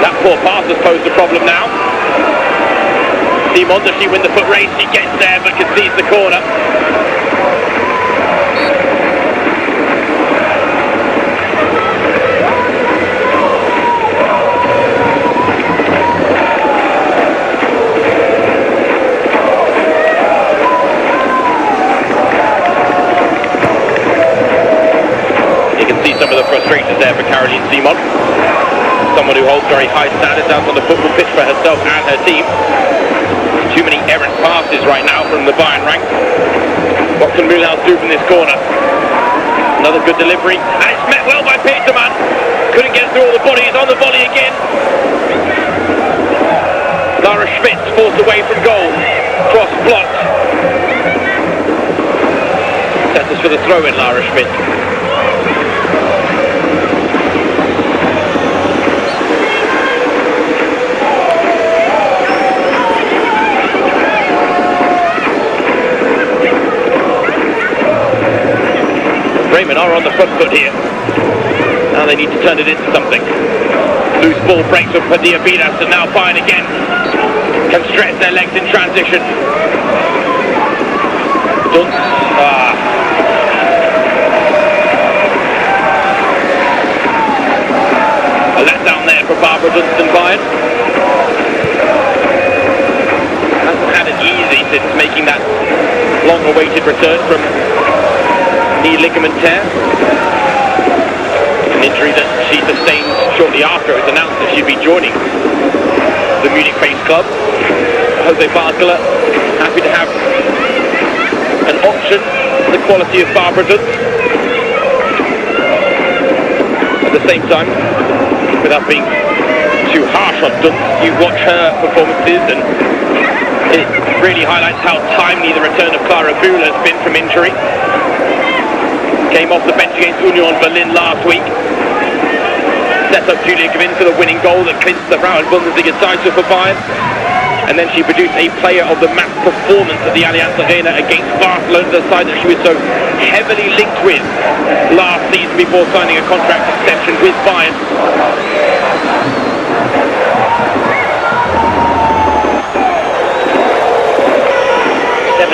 That poor pass has posed a problem now. Simon, does she win the foot race? She gets there but concedes the corner. Some of the frustrations there for Caroline Simon, someone who holds very high standards out on the football pitch for herself and her team. Too many errant passes right now from the Bayern rank. What can Mühlhaus do from this corner? Another good delivery, and it's met well by Peterman. Couldn't get through all the bodies, on the volley again. Lara Schmitz forced away from goal. Cross blocked. Sets us for the throw in, Lara Schmitz. Bremen are on the front foot here. Now they need to turn it into something. Loose ball breaks from Padilla Vidas, and now Bayern again can stretch their legs in transition. Dunst. A letdown there for Barbara Dunst and Bayern. Hasn't had it easy since making that long-awaited return from knee ligament tear, an injury that she sustained shortly after it was announced that she'd be joining the Munich-based club. Jose Bartela happy to have an option the quality of Barbara Dunst. At the same time, without being too harsh on Dunst, you watch her performances and it really highlights how timely the return of Clara Bühl has been from injury. Came off the bench against Union Berlin last week. Set up Julia Gewinn for the winning goal that clinched the Frauen Bundesliga title for Bayern. And then she produced a player of the match performance at the Allianz Arena against Barcelona, the side that she was so heavily linked with last season before signing a contract extension with Bayern.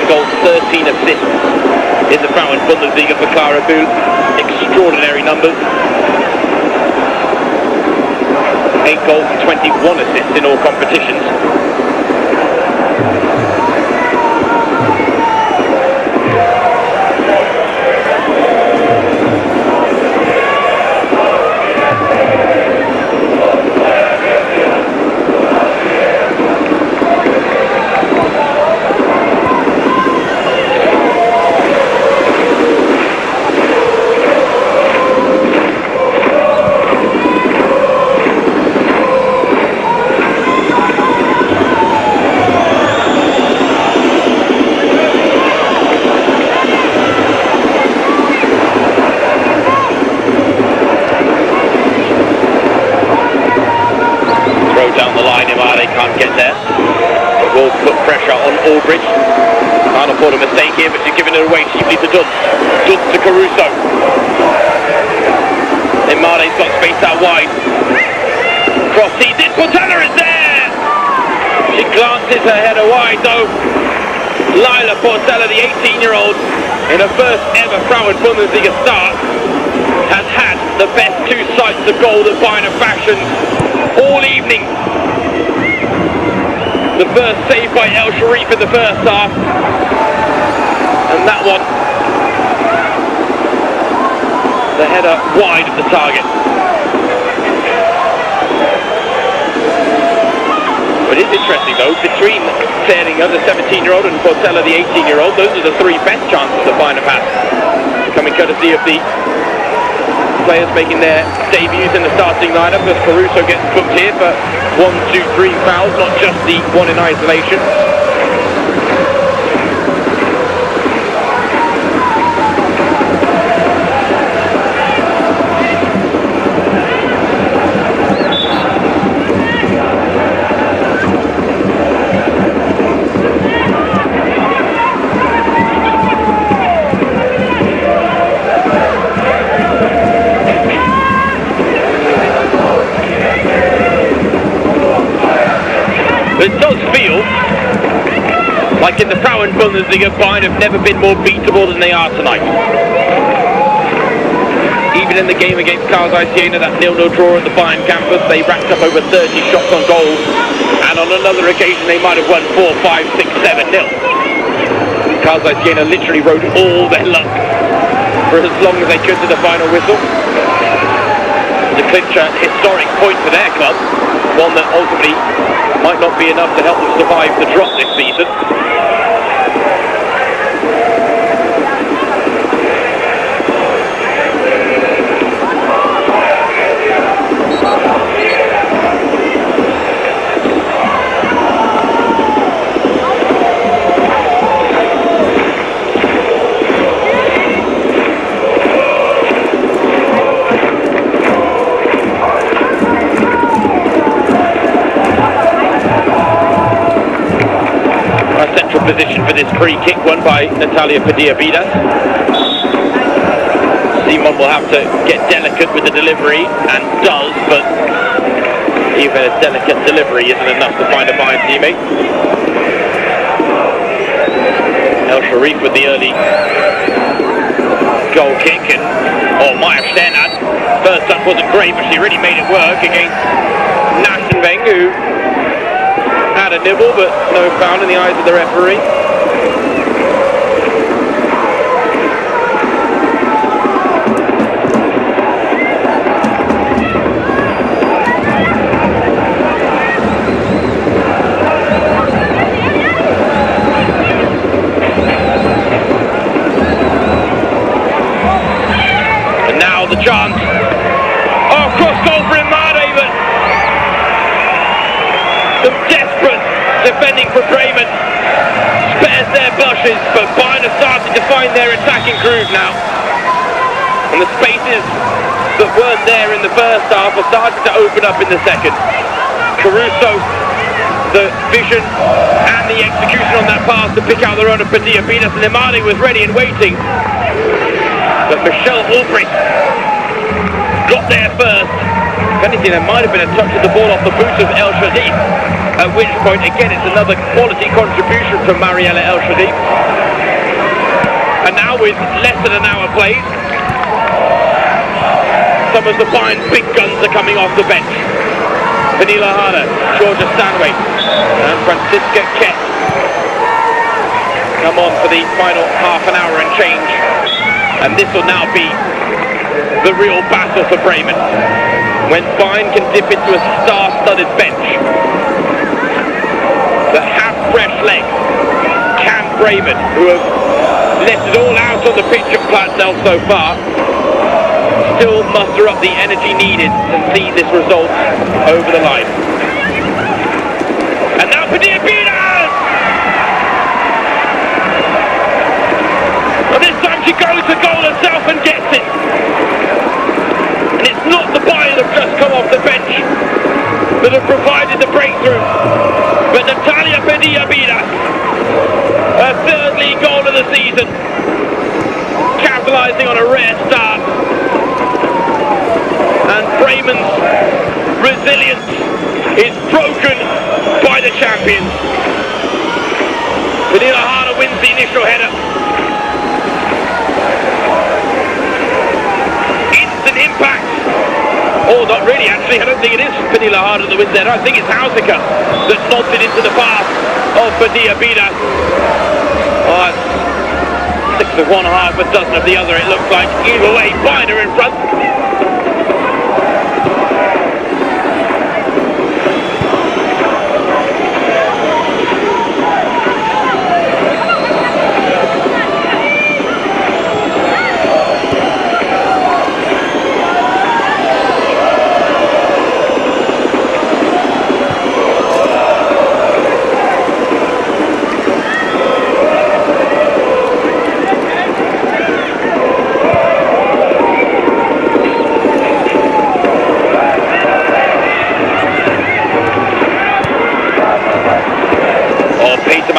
goals, 13 assists in the Frauen Bundesliga for Clara Bühl. Extraordinary numbers. 8 goals and 21 assists in all competitions. Can't afford a mistake here, but she's giving it away cheaply to Dunst. Dunst to Caruso. Then Made's got space out wide. Cross sees it, Portela is there! She glances her header wide though. Lila Portela, the 18-year-old, in her first ever Frauen Bundesliga start, has had the best 2 sights of goal that Bayern have fashioned all evening. The first save by El Sharif in the first half, and that one, the header wide of the target. But it is interesting though, between Sering, the 17-year-old, and Portela, the 18-year-old, those are the 3 best chances that Bayern have had, coming courtesy of the players making their debuts in the starting lineup, as Caruso gets booked here for 1, 2, 3 fouls, not just the one in isolation. It does feel like in the Frauen Bundesliga, Bayern have never been more beatable than they are tonight. Even in the game against Karlsruhe Siena, that 0-0 draw at the Bayern campus, they racked up over 30 shots on goal, and on another occasion they might have won 4, 5, 6, 7-0. Karlsruhe Siena literally rode all their luck for as long as they could to the final whistle, to clinch a historic point for their club, one that ultimately might not be enough to help them survive the drop this season. Position for this free kick, won by Natalia Padilla-Vidas. Simon will have to get delicate with the delivery, and does, but even a delicate delivery isn't enough to find a Bayern teammate. El Sharif with the early goal kick, and Maya Sternad, first up wasn't great, but she really made it work against Nasenveng, who had a nibble, but no foul in the eyes of the referee. And now the chance. Oh, cross goal for Imade, but some desperate defending for Bremen spares their blushes, but Bayern have started to find their attacking groove now, and the spaces that weren't there in the first half are starting to open up in the second. Caruso, the vision and the execution on that pass to pick out the run of Padilla-Vidas, and Imade was ready and waiting, but Michelle Albrecht got there first. If anything, there might have been a touch of the ball off the boot of El Sharif, at which point, again, it's another quality contribution from Mariella El Sharif. now with less than an hour played. Some of the Bayern big guns are coming off the bench. Pernilla Harder, Georgia Stanway, and Franziska Kett come on for the final half an hour and change. And this will now be the real battle for Bremen, when Bayern can dip into a star-studded bench that have fresh legs. Can Bremen, who have let it all out on the pitch at Platzel so far, still muster up the energy needed to see this result over the line? And now for Diabinas! And this time she goes to goal herself and gets it. And it's not the Bayern that have just come off the bench that have provided the breakthrough, but Natalia Diabinas, her third league goal of the season, capitalising on a rare start. And Bremen's resilience is broken by the champions. Pernilla Harder wins the initial header. Instant impact. Oh, not really, actually. I don't think it is Pernilla Harder that wins there. I think it's Hausika that nods it into the path of Diabinas. Oh, it's 6 of one, half a dozen of the other, it looks like. Either way, Bayern are in front.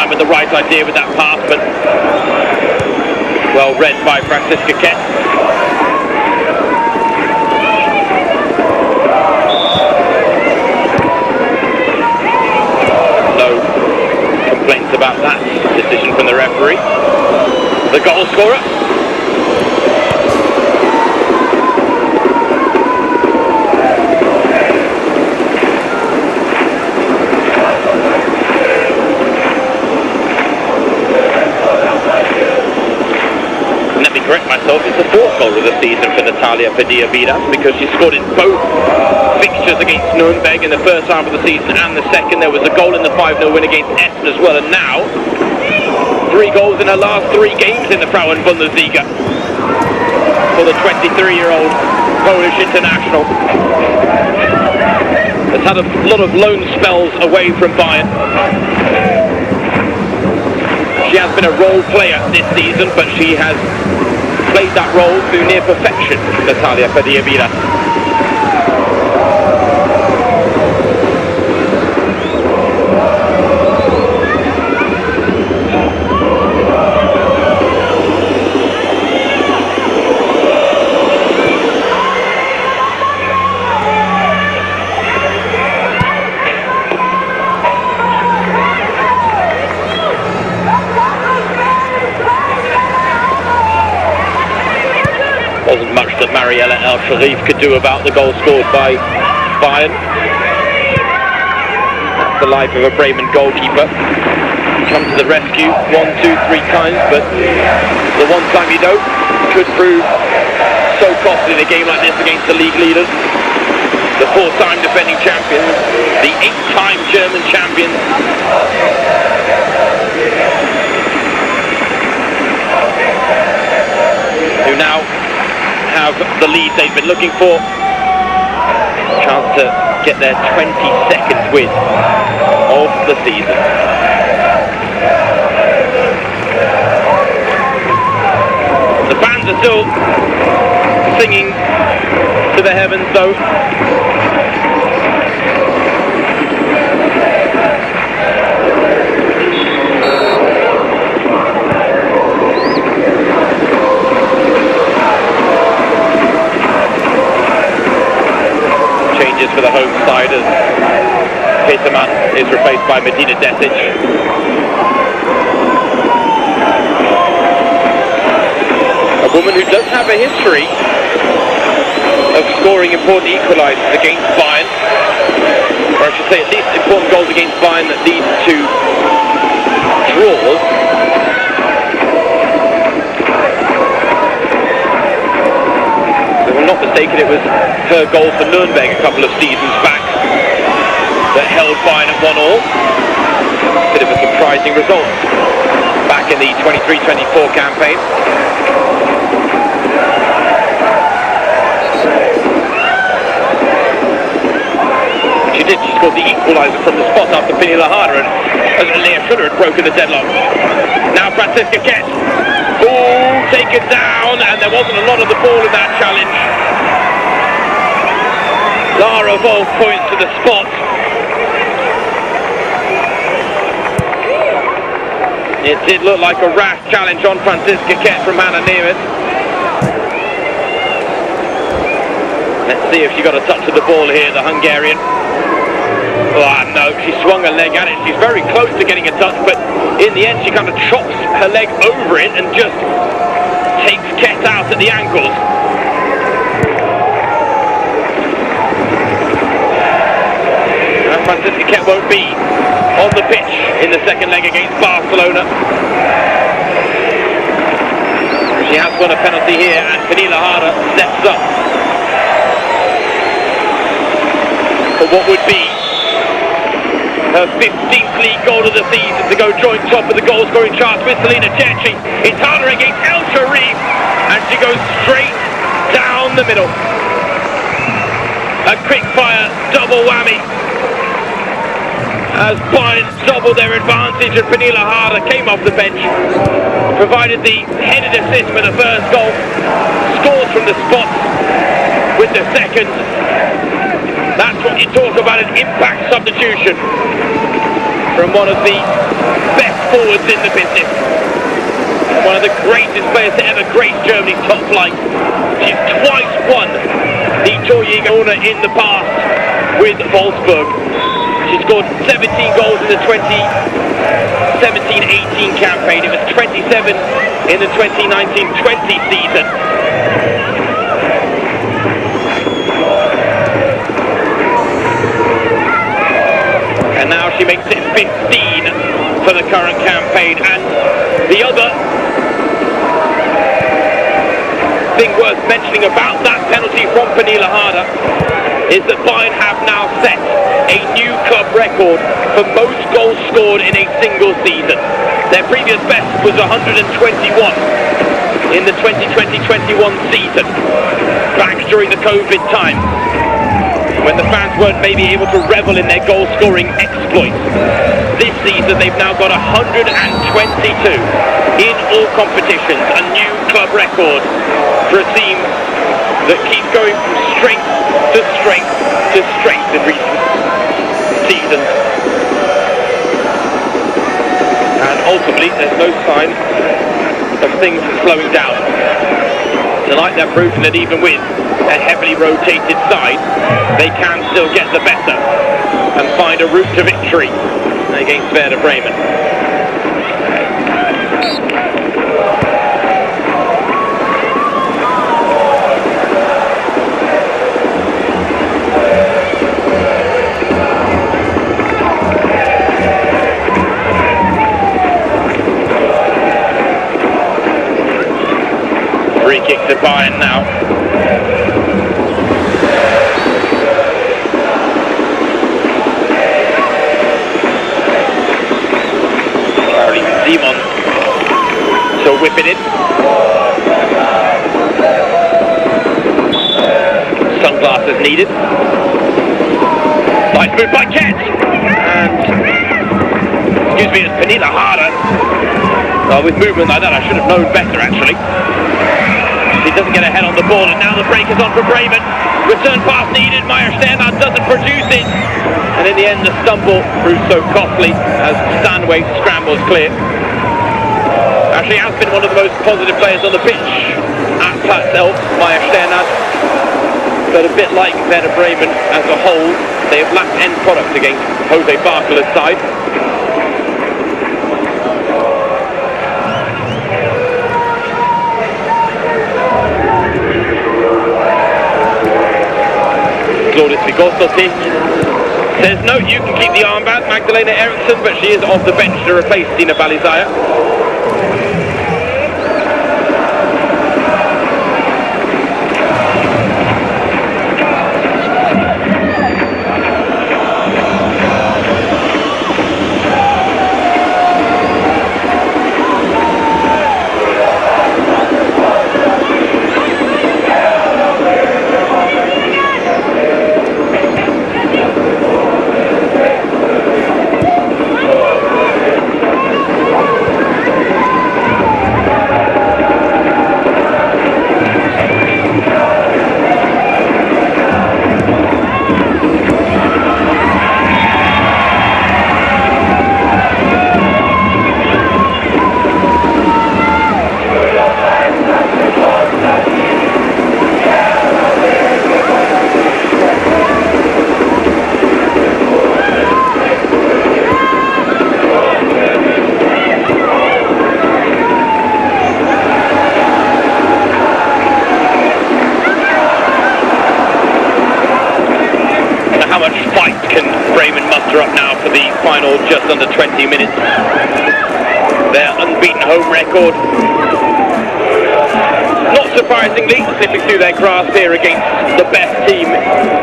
With the right idea with that pass, but well read by Franziska Kett. No complaints about that decision from the referee. The goal scorer. Correct myself, it's the fourth goal of the season for Natalia Diabinas, because she scored in both fixtures against Nürnberg in the first half of the season and the second. There was a goal in the 5-0 win against Essen as well, and now 3 goals in her last 3 games in the Frauen Bundesliga for the 23-year-old Polish international. Has had a lot of loan spells away from Bayern. She has been a role player this season, but she has played that role to near perfection, Natalia Diabinas. Wasn't much that Mariella El Sharif could do about the goal scored by Bayern. That's the life of a Bremen goalkeeper. Come to the rescue 1, 2, 3 times, but the one time you don't could prove so costly in a game like this against the league leaders. The 4-time defending champions, the 8-time German champions. Who now have the lead they've been looking for. Chance to get their 22nd win of the season. The fans are still singing to the heavens though. Changes for the home side as Peterman is replaced by Medina Desic. woman who does have a history of scoring important equalisers against Bayern, or I should say at least important goals against Bayern that lead to draws. If I'm not mistaken, it was her goal for Nuremberg a couple of seasons back that held Bayern at 1-1. Bit of a surprising result back in the 23-24 campaign. She did. She scored the equaliser from the spot after Pernille Harder, and Lea Schüller had broken the deadlock. Now Franziska Kett. Oh, taken down, and there wasn't a lot of the ball in that challenge. Lara Wolf points to the spot. It did look like a rash challenge on Franziska Kett from Hannah Nemeth. Let's see if she got a touch of the ball here, the Hungarian. Oh no, she swung her leg at it. She's very close to getting a touch, but in the end she kind of chops her leg over it and just takes Kett out at the ankles. And Franziska Kett won't be on the pitch in the second leg against Barcelona. She has won a penalty here, and Pernille Harder steps up for what would be her 15th league goal of the season to go joint top of the goal scoring charts with Selena Cecchi. It's Harder against El Sharif, and she goes straight down the middle. A quick fire double whammy as Bayern doubled their advantage, and Pernille Harder came off the bench, provided the headed assist for the first goal, scores from the spot with the second. That's what you talk about, an impact substitution from one of the best forwards in the business. One of the greatest players to ever grace Germany's top flight. She's twice won the Torjäger in the past with Wolfsburg. She scored 17 goals in the 2017-18 campaign. It was 27 in the 2019-20 season. And now she makes it 15 for the current campaign. And the other thing worth mentioning about that penalty from Pernille Harder is that Bayern have now set a new club record for most goals scored in a single season. Their previous best was 121 in the 2020-21 season, back during the COVID time, when the fans weren't maybe able to revel in their goal-scoring exploits. This season they've now got 122 in all competitions, a new club record for a team that keeps going from strength to strength to strength in recent seasons. And ultimately there's no sign of things slowing down. Tonight they're proving that even with a heavily rotated side, they can still get the better and find a route to victory against Werder Bremen. Free kick to Bayern now. Simon to whip it in. Sunglasses needed. Nice move by Kett. And excuse me, it's Pernille Harder. Well, with movement like that I should have known better actually. He doesn't get ahead on the ball, and now the break is on for Bremen. Return pass needed, Meyer Sternad doesn't produce it. And in the end the stumble proves so costly as Stanway scrambles clear. Actually has been one of the most positive players on the pitch at Platz Elf, Meyer Sternad. But a bit like Werder Bremen as a whole, they have lacked end product against Jose Barcola's side. Claudius Vigostossi says, no, you can keep the armband, Magdalena Eriksson, but she is off the bench to replace Stina Balizaya. Just under 20 minutes. Their unbeaten home record, not surprisingly, slipping through their grasp here against the best team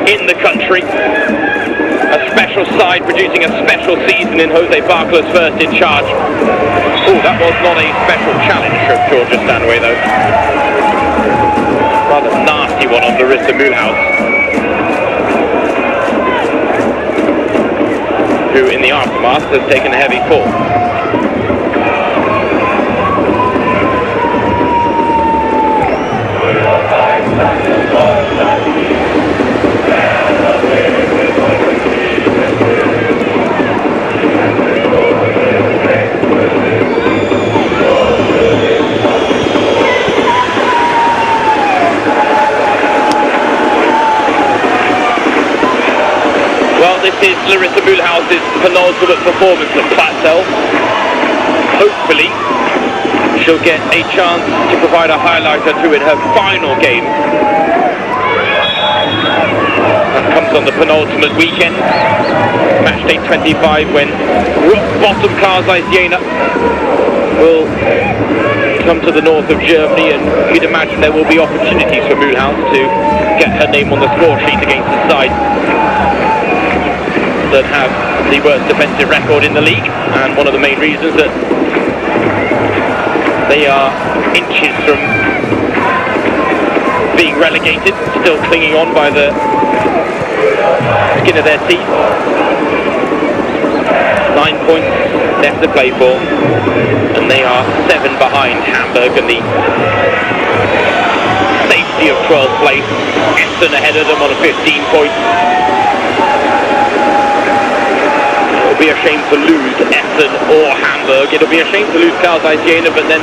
in the country. A special side producing a special season in Jose Barclay's first in charge. Oh, that was not a special challenge from Georgia Stanway though. Rather nasty one on Larissa Mühlhaus, who in the aftermath has taken a heavy fall. Well, this is Larissa Mühlhaus's penultimate performance at Plateau. Hopefully, she'll get a chance to provide a highlight or two in her final game. That comes on the penultimate weekend, match day 25, when rock bottom Karlsruhe Jena will come to the north of Germany, and you'd imagine there will be opportunities for Mühlhaus to get her name on the score sheet against the side that have the worst defensive record in the league, and one of the main reasons that they are inches from being relegated, still clinging on by the skin of their teeth. 9 points left to play for, and they are 7 behind Hamburg and the safety of 12th place. Essen ahead of them on 15 points. It'll be a shame to lose Essen or Hamburg. It'll be a shame to lose Karlsruhe Jena, but then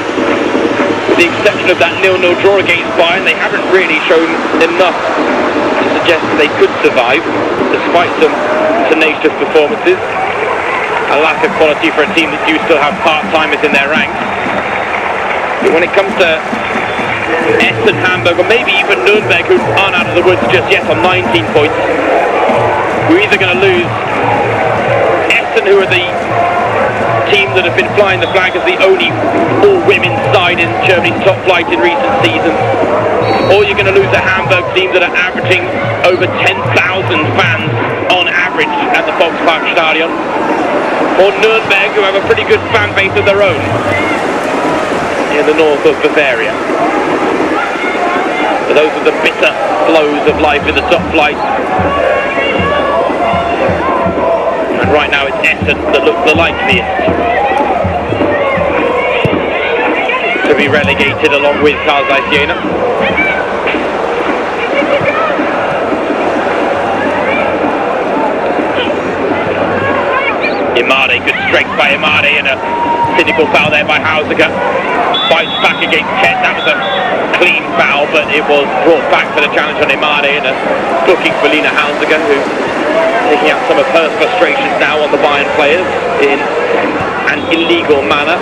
with the exception of that 0-0 draw against Bayern, they haven't really shown enough to suggest that they could survive, despite some tenacious performances. A lack of quality for a team that do still have part-timers in their ranks. But when it comes to Essen, Hamburg, or maybe even Nuremberg, who aren't out of the woods just yet on 19 points, we're either going to lose Essen, who are the team that have been flying the flag as the only all-women's side in Germany's top flight in recent seasons, or you're going to lose a Hamburg team that are averaging over 10,000 fans on average at the Volksparkstadion, or Nuremberg, who have a pretty good fan base of their own in the north of Bavaria. So those are the bitter blows of life in the top flight. And right now it's Essen that looks the likeliest to be relegated along with Karlsruhe Jena. Imade, good strength by Imade, and a cynical foul there by Hausiger. Fights back against Kent. That was a clean foul, but it was brought back for the challenge on Imade, and a booking for Lina Hausiger, who's taking out some of her frustrations now on the Bayern players in an illegal manner.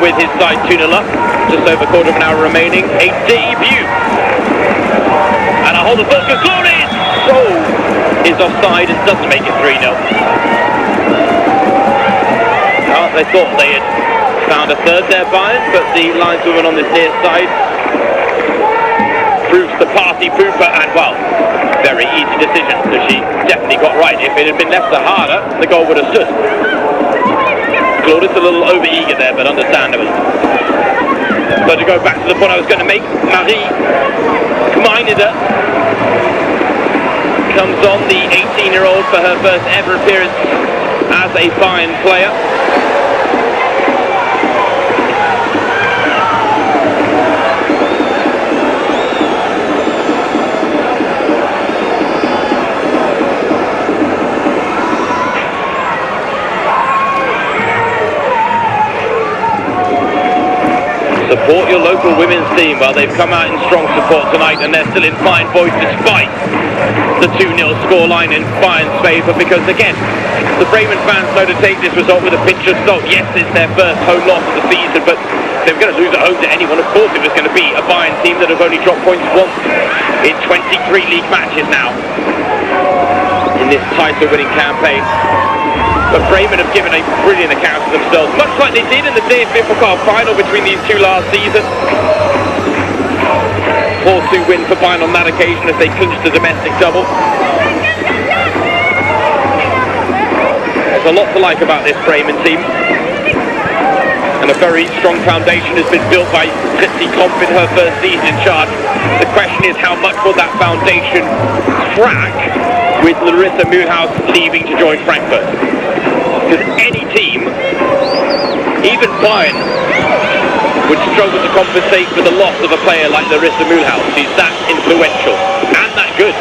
with his side 2-0 up. Just over a quarter of an hour remaining. A debut. And a hold of foot for Claudius. Oh, is offside and doesn't make it 3-0. Oh, they thought they had found a third there, Bayern, but the lineswoman on this near side proves the party pooper, and well, very easy decision that she definitely got right. If it had been left harder, the goal would have stood. Claudius a little over-eager there, but understandable. So to go back to the point I was going to make, Marie Kmeineder comes on, the 18-year-old, for her first ever appearance as a Bayern player. Support your local women's team. Well, they've come out in strong support tonight, and they're still in fine voice despite the 2-0 scoreline in Bayern's favour, because again, the Bremen fans know to take this result with a pinch of salt. Yes, it's their first home loss of the season, but they were going to lose at home to anyone. Of course it was going to be a Bayern team that have only dropped points once in 23 league matches now in this title-winning campaign. But Bremen have given a brilliant account of themselves, much like they did in the DFB Pokal final between these two last season. 4-2 win for Bayern on that occasion as they clinched the domestic double. There's a lot to like about this Bremen team, and a very strong foundation has been built by Fritzi Komp in her first season in charge. The question is, how much will that foundation crack with Larissa Mühlhaus leaving to join Frankfurt? Because any team, even Bayern, would struggle to compensate for the loss of a player like Larissa Mühlhaus. She's that influential and that good.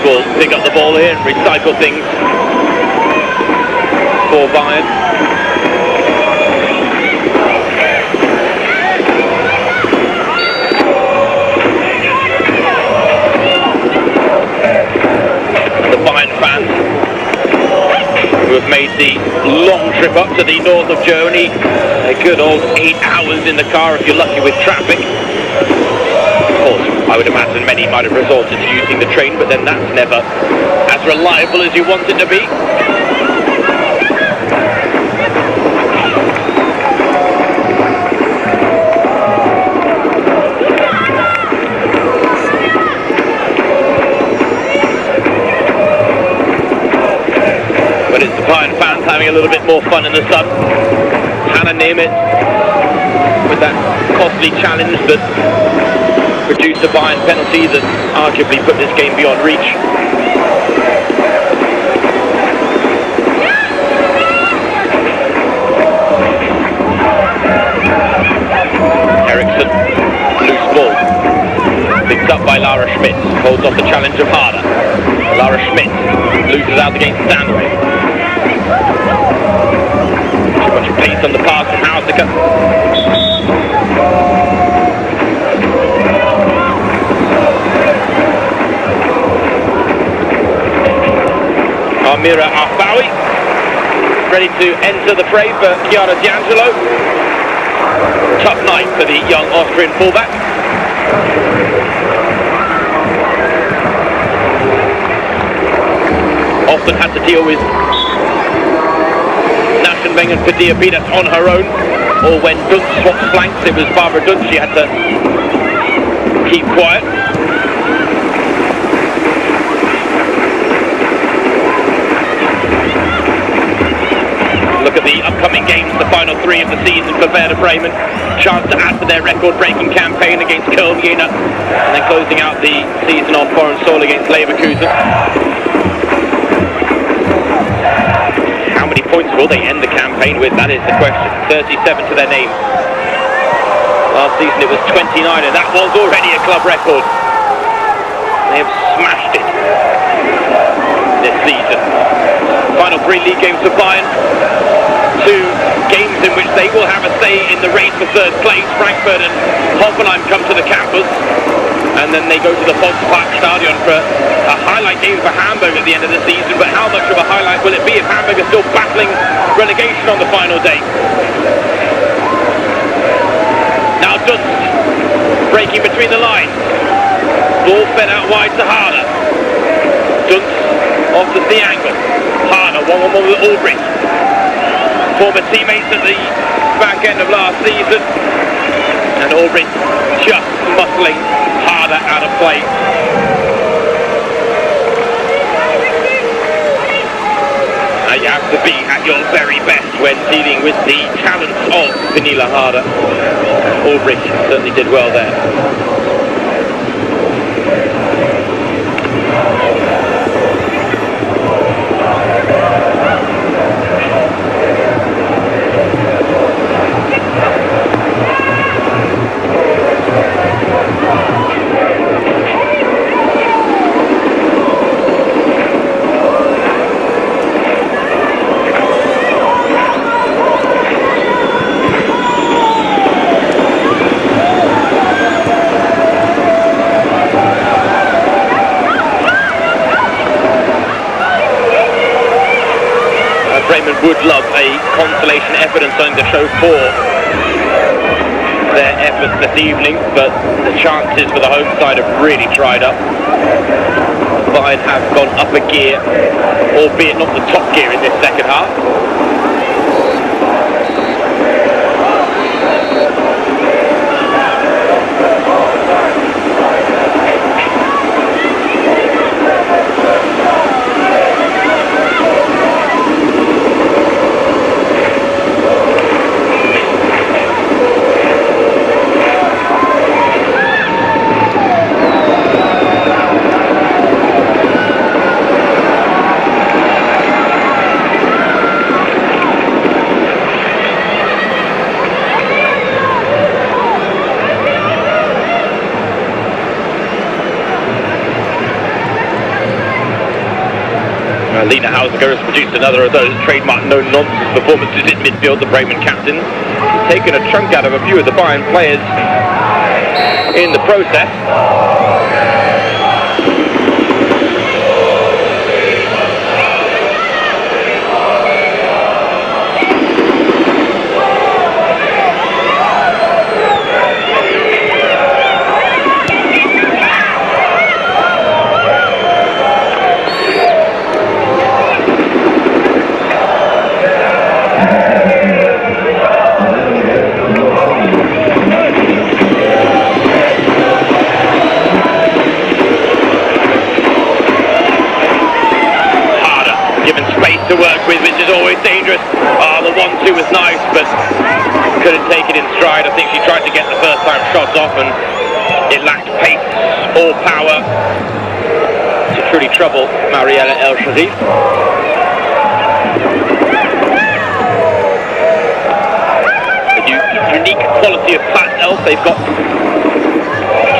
Will pick up the ball here and recycle things for Bayern. And the Bayern fans, who have made the long trip up to the north of Germany, a good old 8 hours in the car if you're lucky with traffic. I would imagine many might have resorted to using the train, but then that's never as reliable as you want it to be. But it's the Bayern fans having a little bit more fun in the sun. Hannah Nemeth with that costly challenge that produced a Bayern penalty that arguably put this game beyond reach. Eriksson, loose ball. Picked up by Lara Schmidt, holds off the challenge of Harder. Lara Schmidt loses out against Stanley. Too much pace on the pass from Hausiker. Amira Arfawi, ready to enter the fray for Chiara D'Angelo. Tough night for the young Austrian fullback. Often had to deal with Naschenweng and Padilla Pinas on her own, or when Dunst swapped flanks, it was Barbara Dunst she had to keep quiet. look at the upcoming games, the final 3 of the season for Werder Bremen. Chance to add to their record-breaking campaign against Köln, Jena, and then closing out the season on foreign soil against Leverkusen. How many points will they end the campaign with? That is the question. 37 to their name. Last season it was 29, and that was already a club record. They have smashed it this season. Final 3 league games for Bayern. 2 games in which they will have a say in the race for 3rd place. Frankfurt and Hoffenheim come to the campus, and then they go to the Volksparkstadion for a highlight game for Hamburg at the end of the season. But how much of a highlight will it be if Hamburg are still battling relegation on the final day? Now Dunst breaking between the lines. Ball fed out wide to Harder. Dunst off to the angle. Harder 1-1-1 with Ulbricht. Former teammates at the back end of last season. And Ulbricht just muscling Harder out of play. Now you have to be at your very best when dealing with the talents of Pernilla Harder. Ulbricht certainly did well there. Bremen would love a consolation effort and something to show for their efforts this evening, but the chances for the home side have really dried up. Bayern have gone up a gear, albeit not the top gear in this second half. Lena Hauser has produced another of those trademark no-nonsense performances in midfield. The Bremen captain has taken a chunk out of a few of the Bayern players in the process. To work with, which is always dangerous. The 1-2 was nice, but couldn't take it in stride. I think she tried to get the first time shots off and it lacked pace or power to truly trouble Mariella El Shazif. The unique quality of Platz Elf, they've got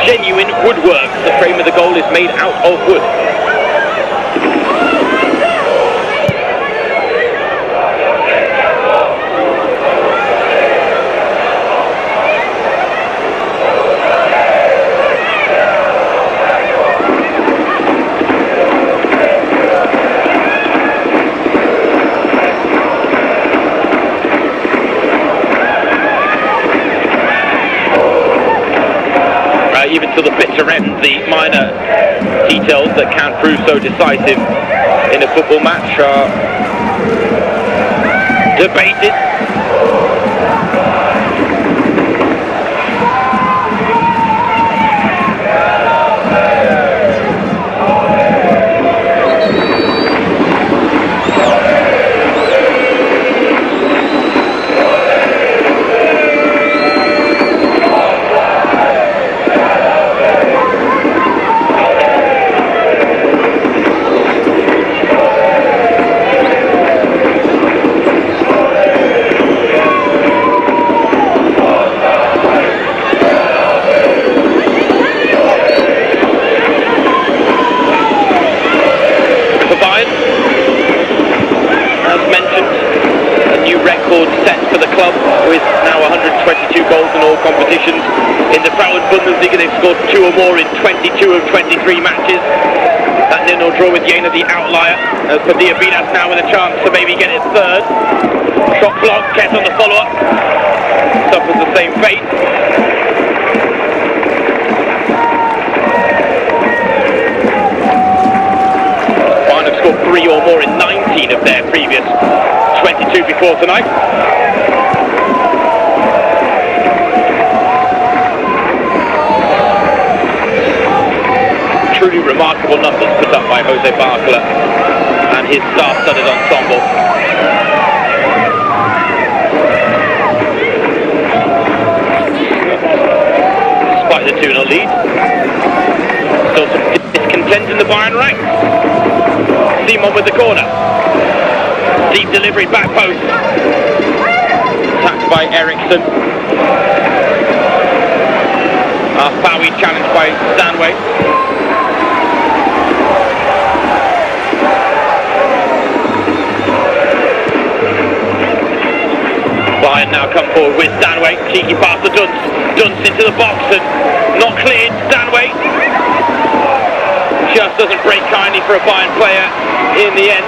genuine woodwork. The frame of the goal is made out of wood. Even to the bitter end, the minor details that can prove so decisive in a football match are debated. for the club, with now 122 goals in all competitions. In the Frauen Bundesliga, they've scored 2 or more in 22 of 23 matches. That 0-0 draw with Jena the outlier. As Padilla Vidas now with a chance to maybe get it third. Shot blocked, Kett on the follow-up. Suffers the same fate. Bayern have scored 3 or more in 19 of their previous 22 before tonight. Truly remarkable numbers put up by Jose Barkler and his star-studded ensemble. Despite the 2-0 lead, still some discontent in the Bayern ranks. Simon with the corner. Deep delivery, back post. Attacked by Eriksson. Bowie challenged by Stanway. Bayern now come forward with Stanway. Cheeky pass to Dunst. Dunst into the box and not cleared. Stanway just doesn't break kindly for a Bayern player in the end.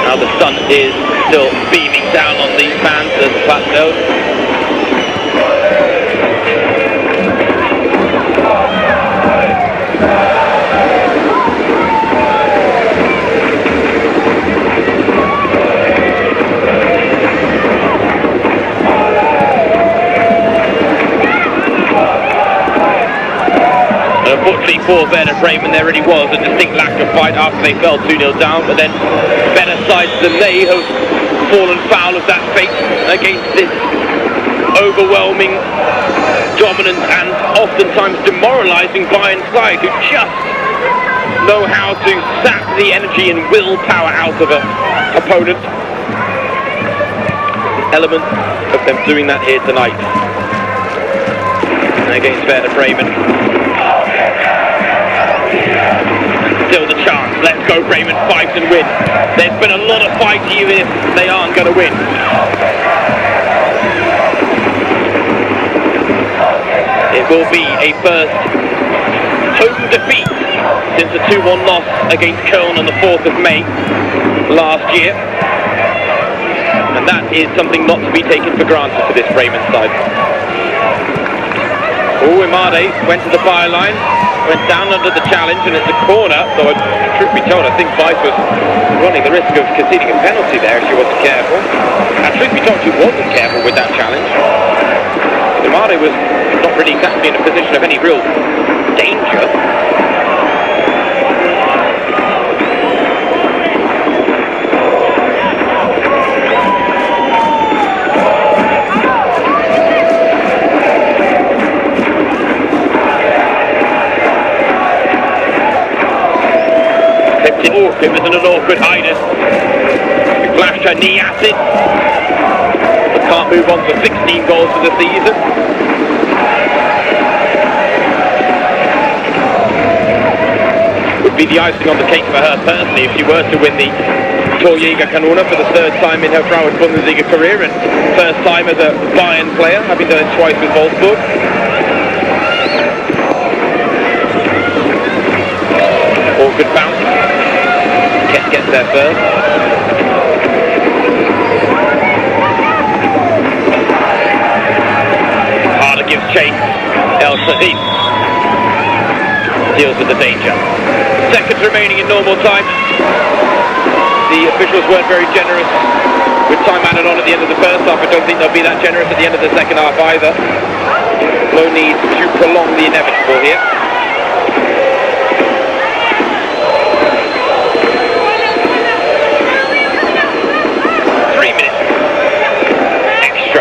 Now the sun is still beaming down on the fans at the plateau. Unfortunately for Werder Bremen, there really was a distinct lack of fight after they fell 2-0 down, but then better sides than they have fallen foul of that fate against this overwhelming, dominant and oftentimes demoralising Bayern side, who just know how to sap the energy and willpower out of an opponent. Element of them doing that here tonight against Werder Bremen. Still the chance. Let's go Bremen, fight and win. There's been a lot of fight even if they aren't going to win. It will be a first home defeat since a 2-1 loss against Köln on the 4th of May last year. And that is something not to be taken for granted for this Bremen side. Imade went to the byline, went down under the challenge, and it's a corner, though truth be told, I think Weiss was running the risk of conceding a penalty there if she wasn't careful. And truth be told, she wasn't careful with that challenge. Imade was not really exactly in a position of any real danger. It was an awkward highness. She flashed her knee acid, but can't move on to 16 goals for the season. Would be the icing on the cake for her personally if she were to win the Torjägerkanone for the 3rd time in her Frauen Bundesliga career, and 1st time as a Bayern player, having done it twice with Wolfsburg. Awkward bounce. Kett gets there first. Harder gives chase. El Sharif deals with the danger. Seconds remaining in normal time. The officials weren't very generous with time added on at the end of the first half. I don't think they'll be that generous at the end of the second half either. No need to prolong the inevitable here.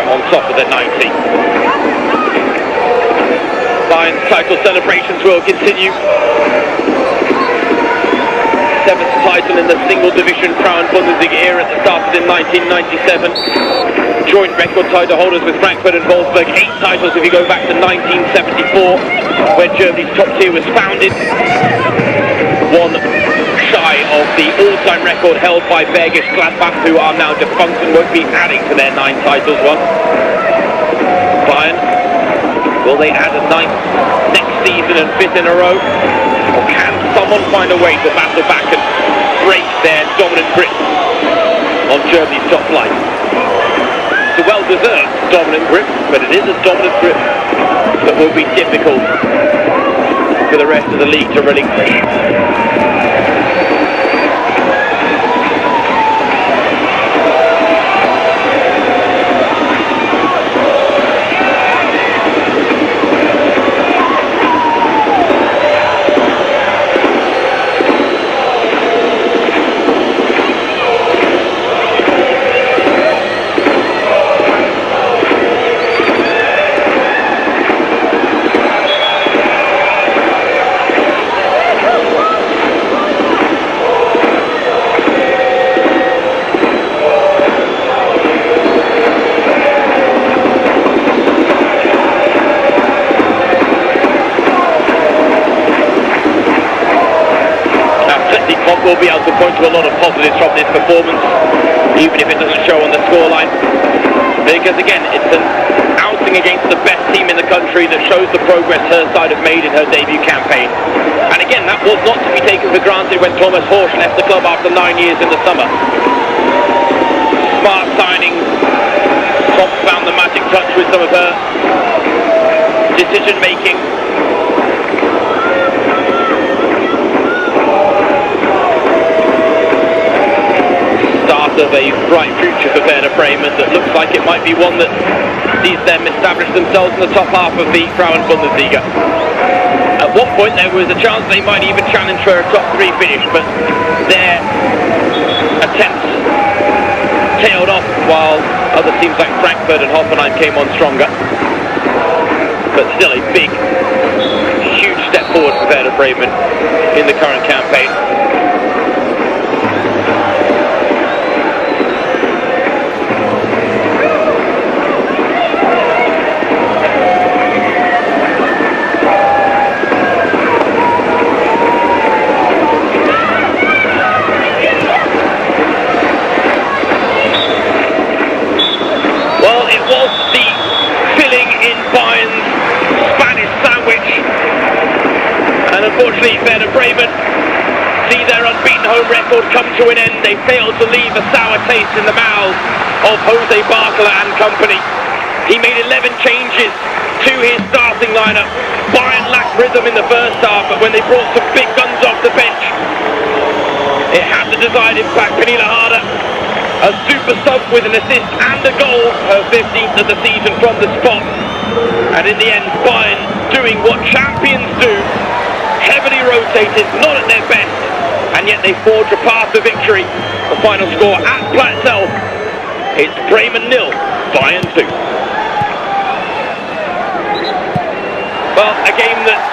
On top of the 90. Bayern's title celebrations will continue. 7th title in the single division Frauen Bundesliga era that started in 1997. joint record title holders with Frankfurt and Wolfsburg, 8 titles if you go back to 1974, when Germany's top tier was founded. One shy of the all-time record held by Bergisch Gladbach, who are now defunct and won't be adding to their 9 titles won. Bayern, will they add a 9th next season and 5th in a row? Or can someone find a way to battle back and break their dominant grip on Germany's top flight? It's a well-deserved dominant grip, but it is a dominant grip that will be difficult for the rest of the league to relinquish. We'll be able to point to a lot of positives from this performance, even if it doesn't show on the scoreline. Because again, it's an outing against the best team in the country that shows the progress her side have made in her debut campaign. And again, that was not to be taken for granted when Thomas Horsch left the club after 9 years in the summer. Smart signings. Klopp found the magic touch with some of her decision making. Of a bright future for Werder Bremen that looks like it might be one that sees them establish themselves in the top half of the Frauen Bundesliga. At one point there was a chance they might even challenge for a top 3 finish, but their attempts tailed off while other teams like Frankfurt and Hoffenheim came on stronger. But still a big, huge step forward for Werder Bremen in the current campaign. Unfortunately, Werder Bremen see their unbeaten home record come to an end. They failed to leave a sour taste in the mouths of Jose Barcola and company. He made 11 changes to his starting lineup. Bayern lacked rhythm in the first half, but when they brought some big guns off the bench, it had the desired impact. Pernille Harder, a super sub with an assist and a goal, her 15th of the season from the spot. And in the end, Bayern doing what champions do, heavily rotated, not at their best, and yet they forge a path to victory. The final score at Platzel, it's Bremen 0, Bayern 2. Well, a game that